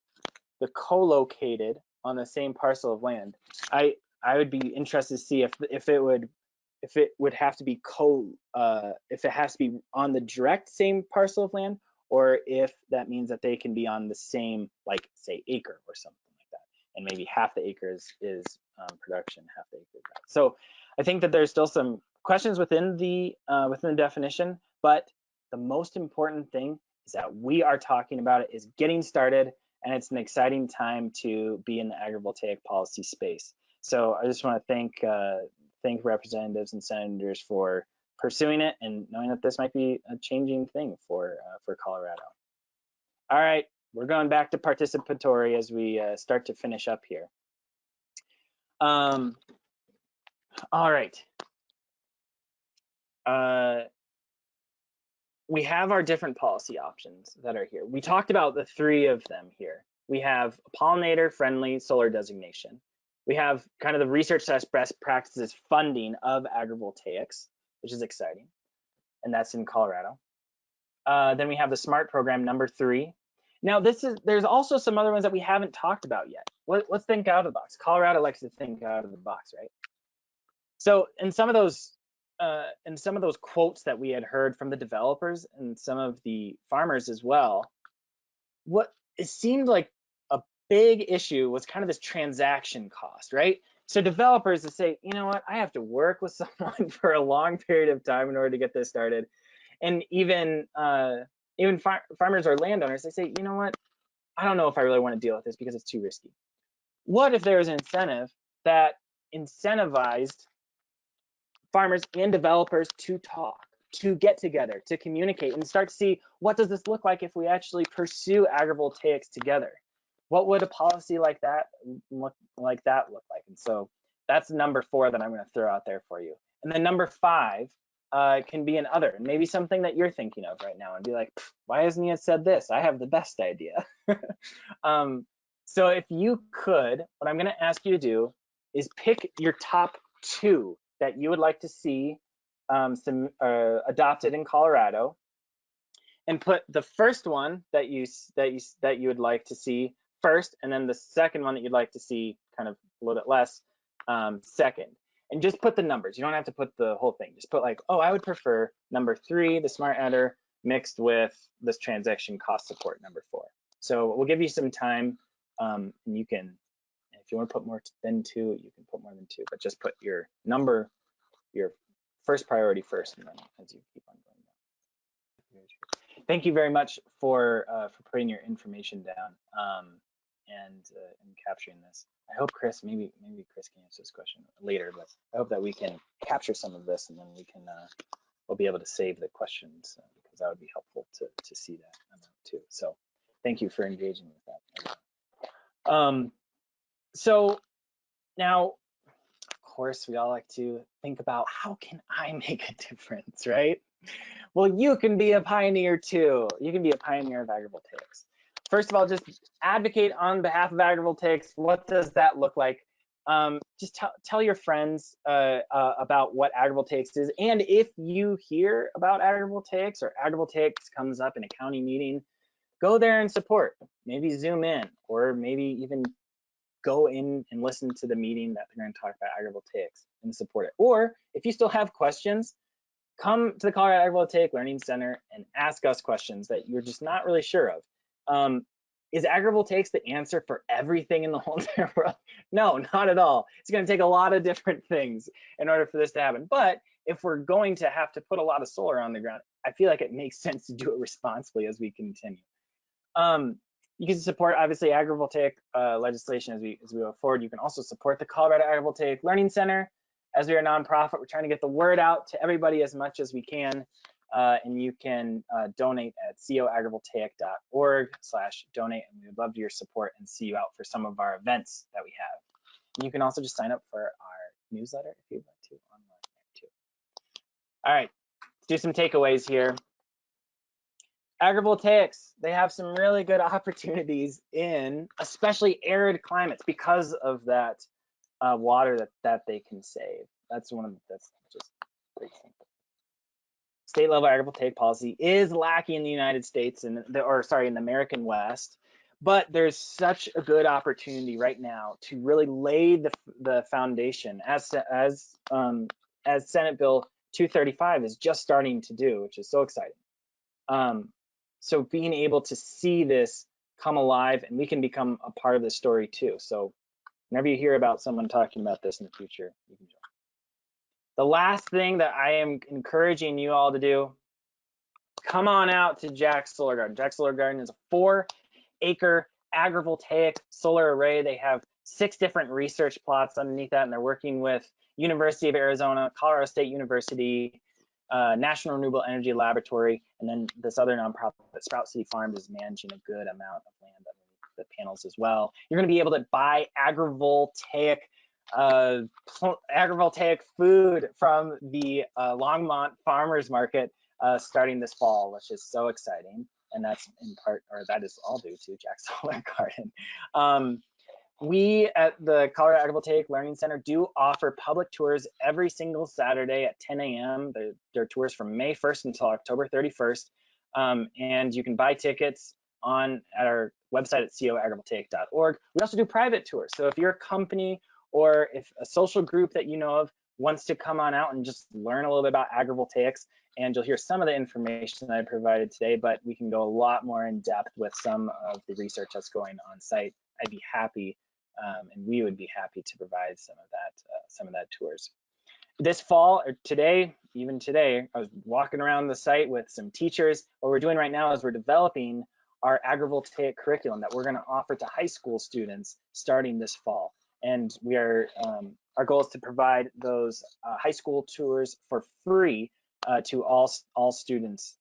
the co-located on the same parcel of land, I would be interested to see if it would have to be if it has to be on the direct same parcel of land, or if that means that they can be on the same, like say acre or something like that, and maybe half the acre is production, half the acre is not. So I think that there's still some questions within the definition, but the most important thing is that we are talking about it is getting started, and it's an exciting time to be in the agrivoltaic policy space. So I just want to thank representatives and senators for pursuing it and knowing that this might be a changing thing for Colorado. All right, we're going back to participatory as we start to finish up here. All right. We have our different policy options that are here. We talked about the three of them here. We have pollinator-friendly solar designation. We have kind of the research best practices funding of agrivoltaics, which is exciting, and that's in Colorado. Then we have the SMART program, number 3. Now there's also some other ones that we haven't talked about yet. Let's think out of the box. Colorado likes to think out of the box, right? So in some of those quotes that we had heard from the developers and some of the farmers as well, what it seemed like a big issue was kind of this transaction cost, right? So developers to say, you know what, I have to work with someone for a long period of time in order to get this started. And even farmers or landowners, they say, you know what, I don't know if I really want to deal with this because it's too risky. What if there was an incentive that incentivized farmers and developers to talk, to get together, to communicate, and start to see what does this look like if we actually pursue agrivoltaics together? What would a policy like that look like? And so that's number 4 that I'm going to throw out there for you. And then number 5 can be an other, maybe something that you're thinking of right now and be like, why hasn't he said this? I have the best idea. So if you could, what I'm going to ask you to do is pick your top 2 that you would like to see adopted in Colorado, and put the first one that you would like to see first, and then the second one that you'd like to see kind of a little bit less second. And just put the numbers. You don't have to put the whole thing. Just put like, oh, I would prefer number 3, the smart adder, mixed with this transaction cost support, number 4. So we'll give you some time, and you can, if you want to put more than 2, you can put more than 2, but just put your number, your first priority first, and then as you keep on going down. Thank you very much for putting your information down and capturing this. I hope maybe Chris can answer this question later, but I hope that we can capture some of this, and then we'll be able to save the questions because that would be helpful to see that too. So thank you for engaging with that. So now, of course, we all like to think about how can I make a difference, right? Well, you can be a pioneer too. You can be a pioneer of agrivoltaics. First of all, just advocate on behalf of agrivoltaics. What does that look like? Just tell your friends about what agrivoltaics is. And if you hear about agrivoltaics or agrivoltaics comes up in a county meeting, go there and support. Maybe Zoom in, or maybe even go in and listen to the meeting that they're going to talk about agrivoltaics and support it. Or if you still have questions, come to the Colorado Agrivoltaic Learning Center and ask us questions that you're just not really sure of. Is agrivoltaics the answer for everything in the whole entire world? No, not at all. It's going to take a lot of different things in order for this to happen. But if we're going to have to put a lot of solar on the ground, I feel like it makes sense to do it responsibly as we continue. You can support, obviously, agrivoltaic legislation as we go forward. You can also support the Colorado Agrivoltaic Learning Center. As we are a nonprofit, we're trying to get the word out to everybody as much as we can. And you can donate at coagrivoltaic.org/donate, and we would love your support and see you out for some of our events that we have. And you can also just sign up for our newsletter if you'd like to online there too. All right, let's do some takeaways here. Agrivoltaics, they have some really good opportunities in especially arid climates because of that water that they can save. that's just great thing. State level agrivoltaic policy is lacking in the United States in the American West, but there's such a good opportunity right now to really lay the foundation as Senate Bill 235 is just starting to do, which is so exciting. So being able to see this come alive, and we can become a part of the story too. So whenever you hear about someone talking about this in the future, you can join. The last thing that I am encouraging you all to do, come on out to Jack's Solar Garden. Jack's Solar Garden is a 4-acre agrivoltaic solar array. They have 6 different research plots underneath that, and they're working with University of Arizona, Colorado State University, National Renewable Energy Laboratory, and then this other nonprofit, Sprout City Farms, is managing a good amount of land underneath the panels as well. You're going to be able to buy agrivoltaic food from the Longmont Farmers Market starting this fall, which is so exciting. And that's in part, or that is all due to Jack's Solar Garden. We at the Colorado Agrivoltaic Learning Center do offer public tours every single Saturday at 10 a.m. They're tours from May 1st until October 31st. And you can buy tickets at our website at coagrivoltaic.org. We also do private tours. So if you're a company or if a social group that you know of wants to come on out and just learn a little bit about agrivoltaics, and you'll hear some of the information that I provided today, but we can go a lot more in depth with some of the research that's going on site. I'd be happy, and we would be happy to provide some of that tours. This fall, or even today, I was walking around the site with some teachers. What we're doing right now is we're developing our agrivoltaic curriculum that we're going to offer to high school students starting this fall. And we are our goal is to provide those high school tours for free to all students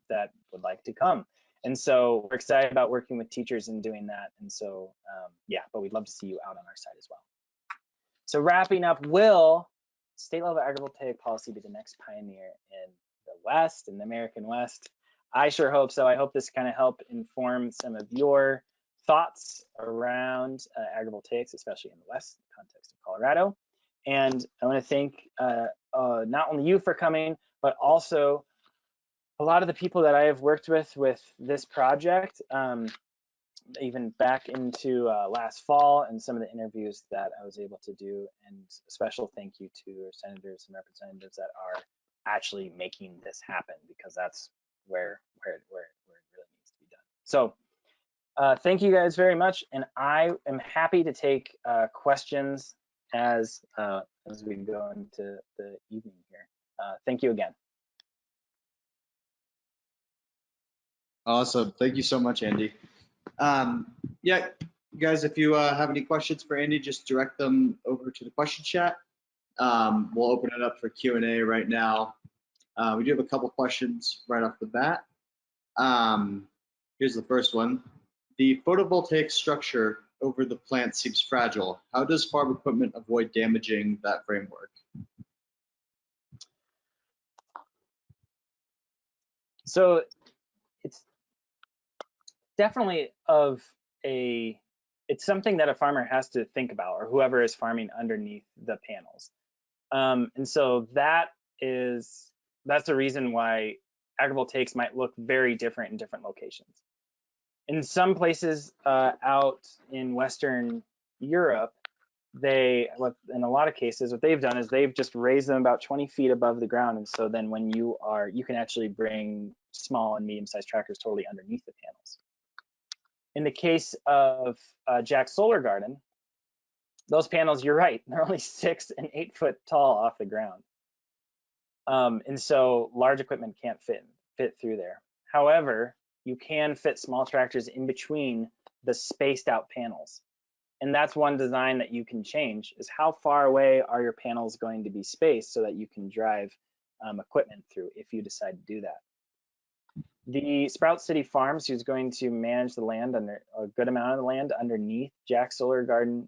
that would like to come. And so we're excited about working with teachers and doing that. And so, yeah, but we'd love to see you out on our site as well. So wrapping up, will state level agrivoltaic policy be the next pioneer in the West, in the American West? I sure hope so. I hope this kind of helped inform some of your thoughts around agrivoltaics, especially in the West, in the context of Colorado. And I want to thank not only you for coming, but also a lot of the people that I have worked with this project, even back into last fall, and some of the interviews that I was able to do. And a special thank you to our senators and representatives that are actually making this happen, because that's where it really needs to be done. So thank you guys very much, and I am happy to take questions as we go into the evening here. Thank you again. Awesome. Thank you so much, Andy. Yeah, guys, if you have any questions for Andy, just direct them over to the question chat. We'll open it up for Q&A right now. We do have a couple questions right off the bat. Here's the first one. The photovoltaic structure over the plant seems fragile. How does farm equipment avoid damaging that framework? So it's definitely it's something that a farmer has to think about, or whoever is farming underneath the panels. And so that's the reason why agrivoltaics might look very different in different locations. In some places out in Western Europe, in a lot of cases, what they've done is they've just raised them about 20 feet above the ground. And so then when you can actually bring small and medium-sized tractors totally underneath the panels. In the case of Jack's Solar Garden, those panels, you're right, they're only 6 and 8 foot tall off the ground. And so large equipment can't fit through there. However, you can fit small tractors in between the spaced out panels. And that's one design that you can change, is how far away are your panels going to be spaced so that you can drive equipment through if you decide to do that. The Sprout City Farms, who's going to manage the land under a good amount of the land underneath Jack's Solar Garden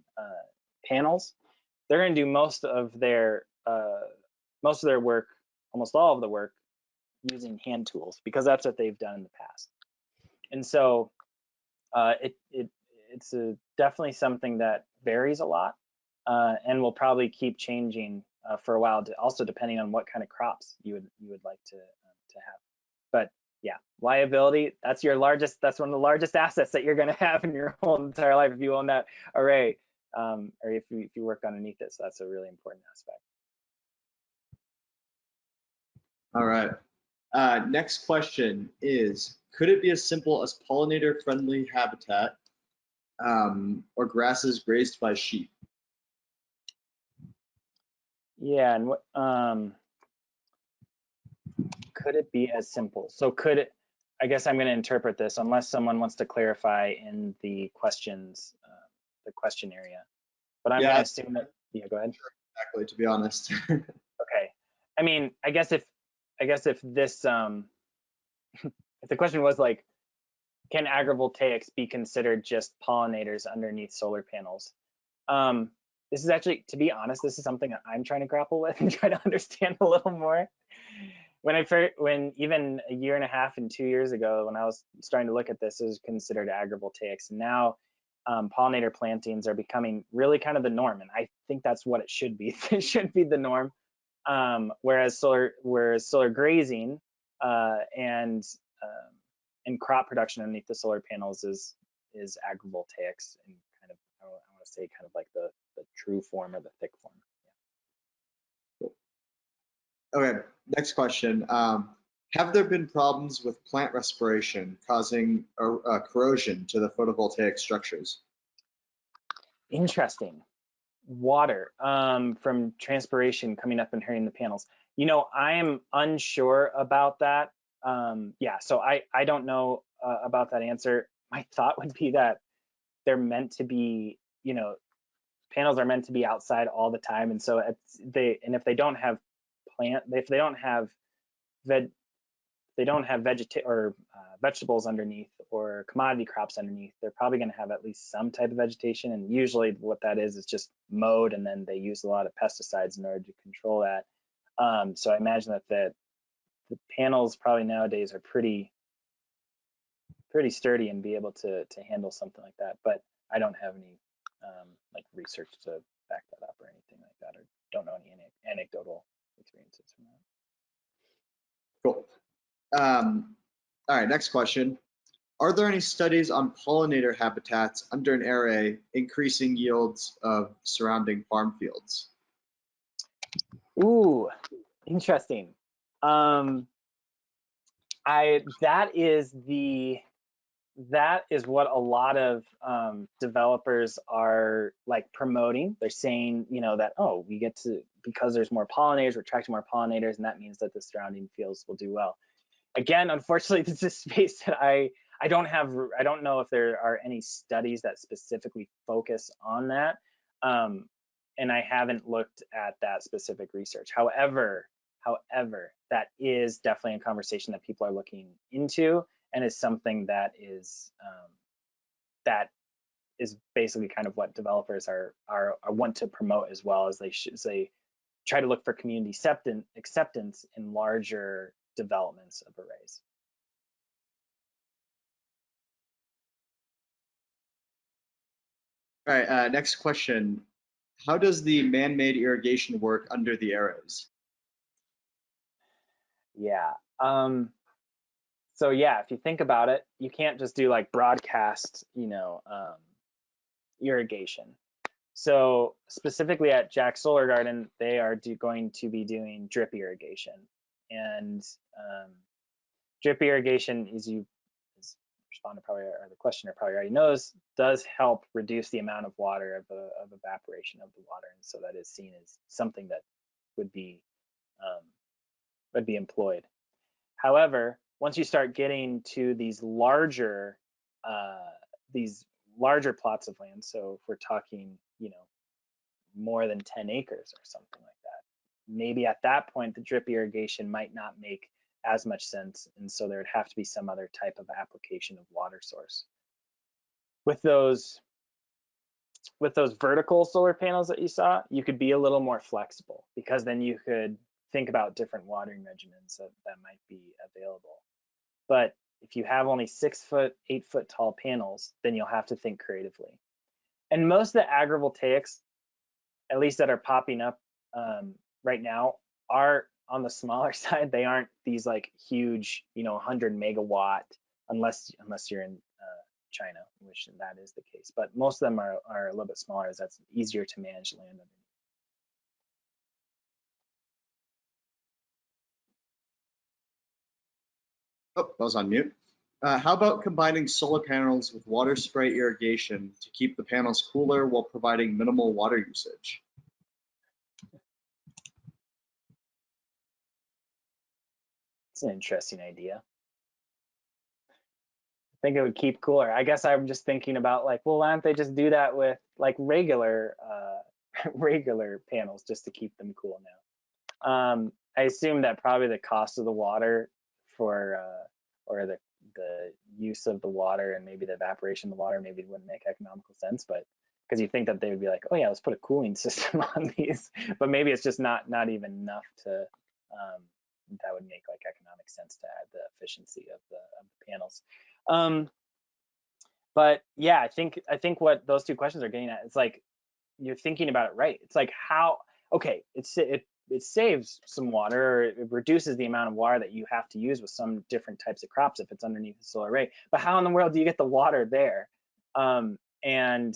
panels, they're going to do most of their work, almost all of the work, using hand tools, because that's what they've done in the past. And so it's definitely something that varies a lot, and will probably keep changing for a while, also depending on what kind of crops you would like to have. But yeah, liability, that's one of the largest assets that you're going to have in your whole entire life if you own that array, or if you work underneath it. So that's a really important aspect. All right. Next question is, could it be as simple as pollinator-friendly habitat or grasses grazed by sheep? Yeah, and could it be as simple? So could it, I guess I'm going to interpret this, unless someone wants to clarify in the questions, the question area. But I'm going to assume that, yeah, go ahead. Exactly, to be honest. Okay. I mean, I guess if this, if the question was like, can agrivoltaics be considered just pollinators underneath solar panels? This is actually, to be honest, this is something that I'm trying to grapple with and try to understand a little more. When even a year and a half and 2 years ago, when I was starting to look at this, it was considered agrivoltaics. And now pollinator plantings are becoming really kind of the norm, and I think that's what it should be. It should be the norm. Whereas solar grazing and crop production underneath the solar panels is agrivoltaics, and kind of, I want to say, kind of like the true form or the thick form. Yeah. Okay, next question. Have there been problems with plant respiration causing corrosion to the photovoltaic structures? Interesting. Water from transpiration coming up and hitting the panels. You know, I am unsure about that. Yeah, so I don't know about that answer. My thought would be that they're meant to be, you know, panels are meant to be outside all the time, and so if they don't have vegetables underneath or commodity crops underneath, they're probably going to have at least some type of vegetation. And usually what that is just mowed, and then they use a lot of pesticides in order to control that. So I imagine that the panels probably nowadays are pretty sturdy and be able to handle something like that. But I don't have any like research to back that up or anything like that, or don't know any anecdotal experiences from that. Cool. All right, next question. Are there any studies on pollinator habitats under an array increasing yields of surrounding farm fields? Ooh, interesting. That is what a lot of developers are like promoting. They're saying, you know, that, oh, we get to, because there's more pollinators, we're attracting more pollinators, and that means that the surrounding fields will do well. Again, unfortunately, this is a space that I don't know if there are any studies that specifically focus on that. And I haven't looked at that specific research. However, that is definitely a conversation that people are looking into, and is something that is basically kind of what developers are want to promote, as well as they try to look for community acceptance in larger developments of arrays. All right, next question. How does the man-made irrigation work under the arrays? Yeah. So yeah, if you think about it, you can't just do like broadcast, you know, irrigation. So specifically at Jack Solar Garden, they are going to be doing drip irrigation, and drip irrigation, as respondent probably, or the questioner probably already knows, does help reduce the amount of water of evaporation of the water, and so that is seen as something that would be employed. However, once you start getting to these larger plots of land, so if we're talking, you know, more than 10 acres or something like that, maybe at that point the drip irrigation might not make as much sense, and so there would have to be some other type of application of water source. With those vertical solar panels that you saw, you could be a little more flexible, because then you could think about different watering regimens that might be available. But if you have only 6 foot, 8 foot tall panels, then you'll have to think creatively. And most of the agrivoltaics, at least that are popping up right now are on the smaller side. They aren't these like huge, 100 megawatt, unless you're in China, which that is the case. But most of them are a little bit smaller, as that's easier to manage land underneath. Oh, I was on mute. How about combining solar panels with water spray irrigation to keep the panels cooler while providing minimal water usage? It's an interesting idea. I think it would keep cooler. I guess I'm just thinking about like, well, why don't they just do that with like regular regular panels just to keep them cool now? I assume that probably the cost of the water for or the use of the water and maybe the evaporation of the water maybe wouldn't make economical sense, but because you think that they would be like, oh yeah, let's put a cooling system on these, but maybe it's just not even enough to that would make like economic sense to add the efficiency of the panels. But yeah, I think what those two questions are getting at, it's like you're thinking about it right. It's like how, okay, it saves some water, or it reduces the amount of water that you have to use with some different types of crops if it's underneath the solar array. But how in the world do you get the water there? And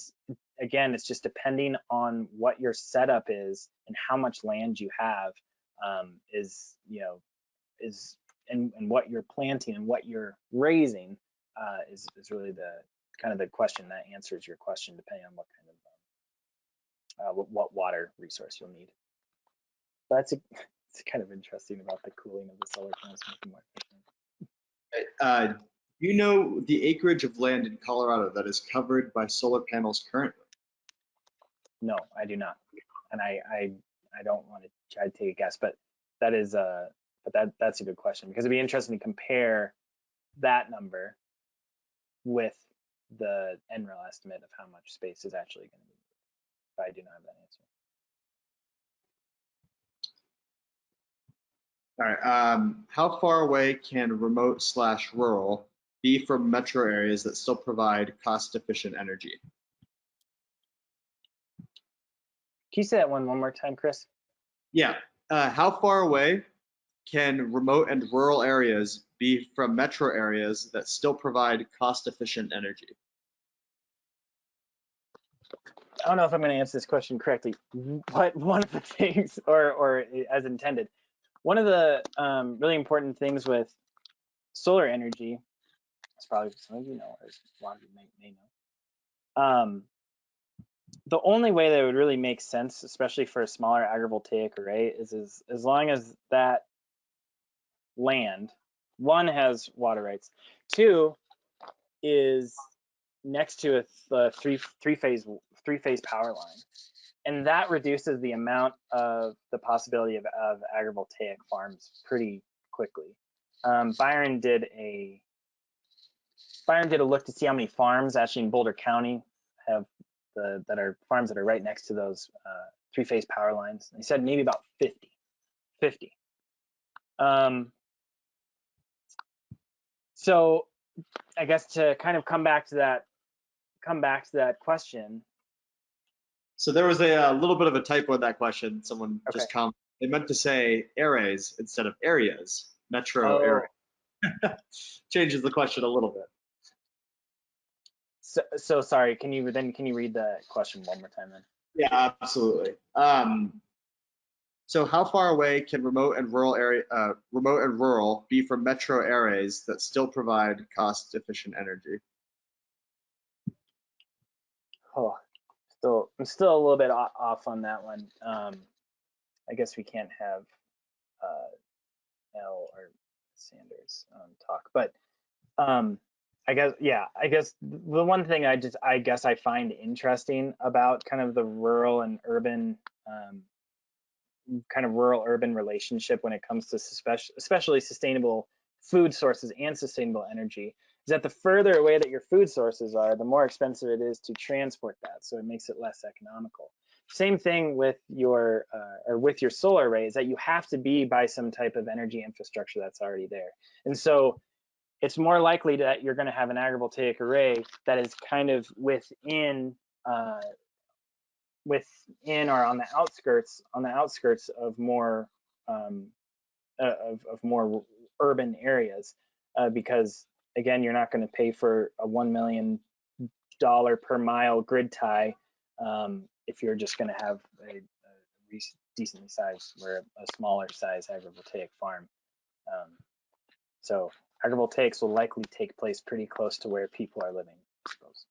again, it's just depending on what your setup is and how much land you have, and what you're planting and what you're raising is really the kind of the question that answers your question, depending on what kind of what water resource you'll need. But it's kind of interesting about the cooling of the solar panels making more efficient. You know the acreage of land in Colorado that is covered by solar panels currently? No, I do not, and I don't want to try to take a guess, but that is that's a good question, because it'd be interesting to compare that number with the NREL estimate of how much space is actually going to be. But I do not have that answer. All right. How far away can remote/rural be from metro areas that still provide cost-efficient energy? Can you say that one more time, Chris? Yeah. How far away can remote and rural areas be from metro areas that still provide cost-efficient energy? I don't know if I'm going to answer this question correctly, but one of the things, or as intended, one of the really important things with solar energy, as probably some of you know, or a lot of you may know, the only way that it would really make sense, especially for a smaller agrivoltaic array, is as long as that land, one, has water rights, two, is next to a three-phase power line, and that reduces the amount of the possibility of agrivoltaic farms pretty quickly. Byron did a look to see how many farms actually in Boulder County have that are farms that are right next to those three-phase power lines. He said maybe about 50. So I guess to kind of come back to that question. So there was a little bit of a typo in that question. Someone just commented. They meant to say arrays instead of areas. Metro area. Changes the question a little bit. So sorry. Can you read the question one more time then? Yeah, absolutely. So how far away can remote and rural be from metro areas that still provide cost-efficient energy? Oh, I'm still a little bit off on that one. I guess we can't have L or Sanders talk, but I guess the one thing I guess I find interesting about kind of the rural and urban rural-urban relationship when it comes to especially sustainable food sources and sustainable energy is that the further away that your food sources are, the more expensive it is to transport that. So it makes it less economical. Same thing with your solar array, is that you have to be by some type of energy infrastructure that's already there. And so it's more likely that you're going to have an agrivoltaic array that is kind of within within or on the outskirts of more more urban areas, because again, you're not going to pay for a $1 million per mile grid tie if you're just going to have a decently sized or a smaller size agrivoltaic farm. So agrivoltaics will likely take place pretty close to where people are living, I suppose.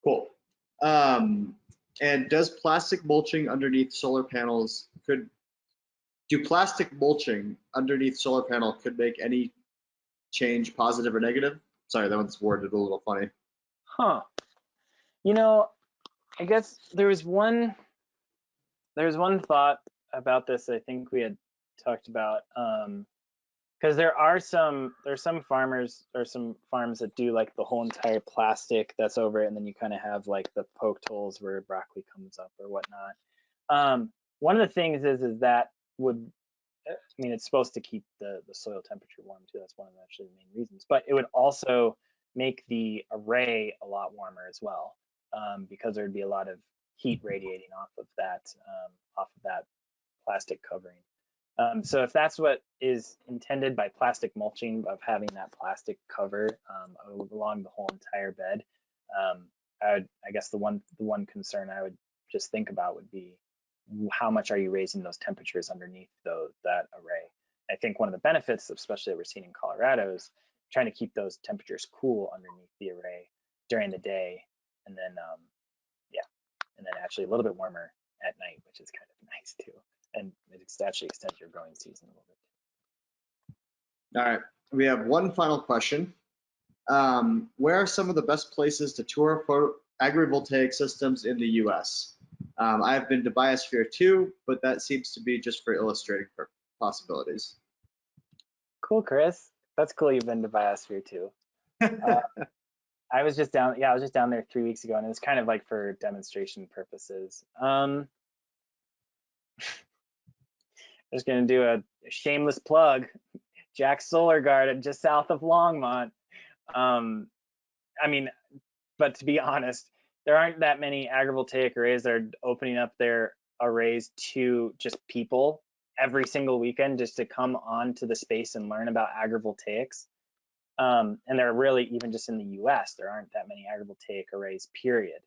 Cool. And does plastic mulching underneath solar panels could make any change, positive or negative? Sorry, that one's worded a little funny. Huh. You know, I guess there was one thought about this I think we had talked about, because there's some farmers or some farms that do like the whole entire plastic that's over it, and then you kind of have like the poked holes where broccoli comes up or whatnot. One of the things is that would, I mean, it's supposed to keep the soil temperature warm too. That's one of actually the main reasons, but it would also make the array a lot warmer as well, because there'd be a lot of heat radiating off of that plastic covering. So if that's what is intended by plastic mulching, of having that plastic cover along the whole entire bed, I guess the one concern I would just think about would be, how much are you raising those temperatures underneath that array? I think one of the benefits, especially that we're seeing in Colorado, is trying to keep those temperatures cool underneath the array during the day, and then and then actually a little bit warmer at night, which is kind of nice too. And it actually extends your growing season a little bit. All right, we have one final question. Where are some of the best places to tour agrivoltaic systems in the US? I've been to Biosphere 2, but that seems to be just for illustrating possibilities. Cool, Chris. That's cool you've been to Biosphere 2. I was just down there 3 weeks ago, and it was kind of like for demonstration purposes. I'm just gonna do a shameless plug. Jack's Solar Garden, just south of Longmont. I mean, but to be honest, there aren't that many agrivoltaic arrays that are opening up their arrays to just people every single weekend just to come onto the space and learn about agrivoltaics. And they're really, even just in the US, there aren't that many agrivoltaic arrays, period.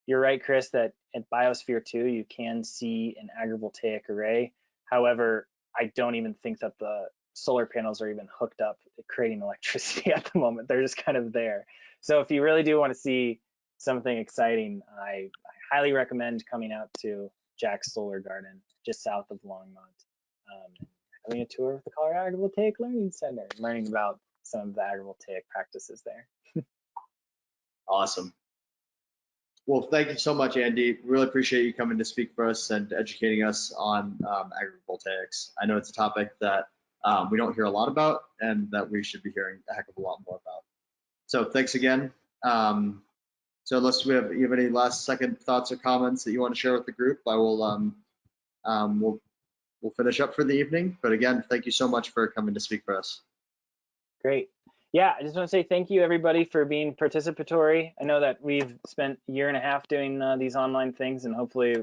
You're right, Chris, that at Biosphere 2, you can see an agrivoltaic array. However, I don't even think that the solar panels are even hooked up creating electricity at the moment. They're just kind of there. So if you really do want to see something exciting, I highly recommend coming out to Jack's Solar Garden, just south of Longmont, having a tour of the Colorado Agrivoltaic Learning Center, learning about some of the agrivoltaic practices there. Awesome. Well, thank you so much, Andy. Really appreciate you coming to speak for us and educating us on agrivoltaics. I know it's a topic that we don't hear a lot about, and that we should be hearing a heck of a lot more about. So thanks again. So unless you have any last second thoughts or comments that you want to share with the group, I will we'll finish up for the evening. But again, thank you so much for coming to speak for us. Great. Yeah, I just want to say thank you, everybody, for being participatory. I know that we've spent a year and a half doing these online things, and hopefully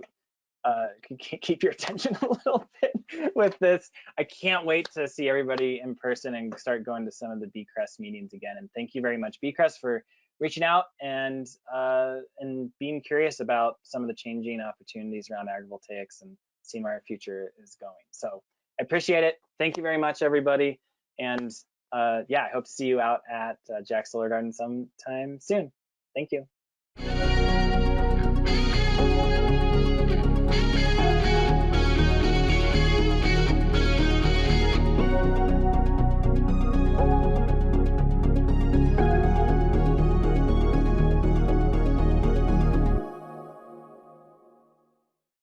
keep your attention a little bit with this. I can't wait to see everybody in person and start going to some of the BCRES meetings again. And thank you very much, BCRES, for reaching out and being curious about some of the changing opportunities around agrivoltaics and seeing where our future is going. So I appreciate it. Thank you very much, everybody. And yeah, I hope to see you out at Jack's Solar Garden sometime soon. Thank you.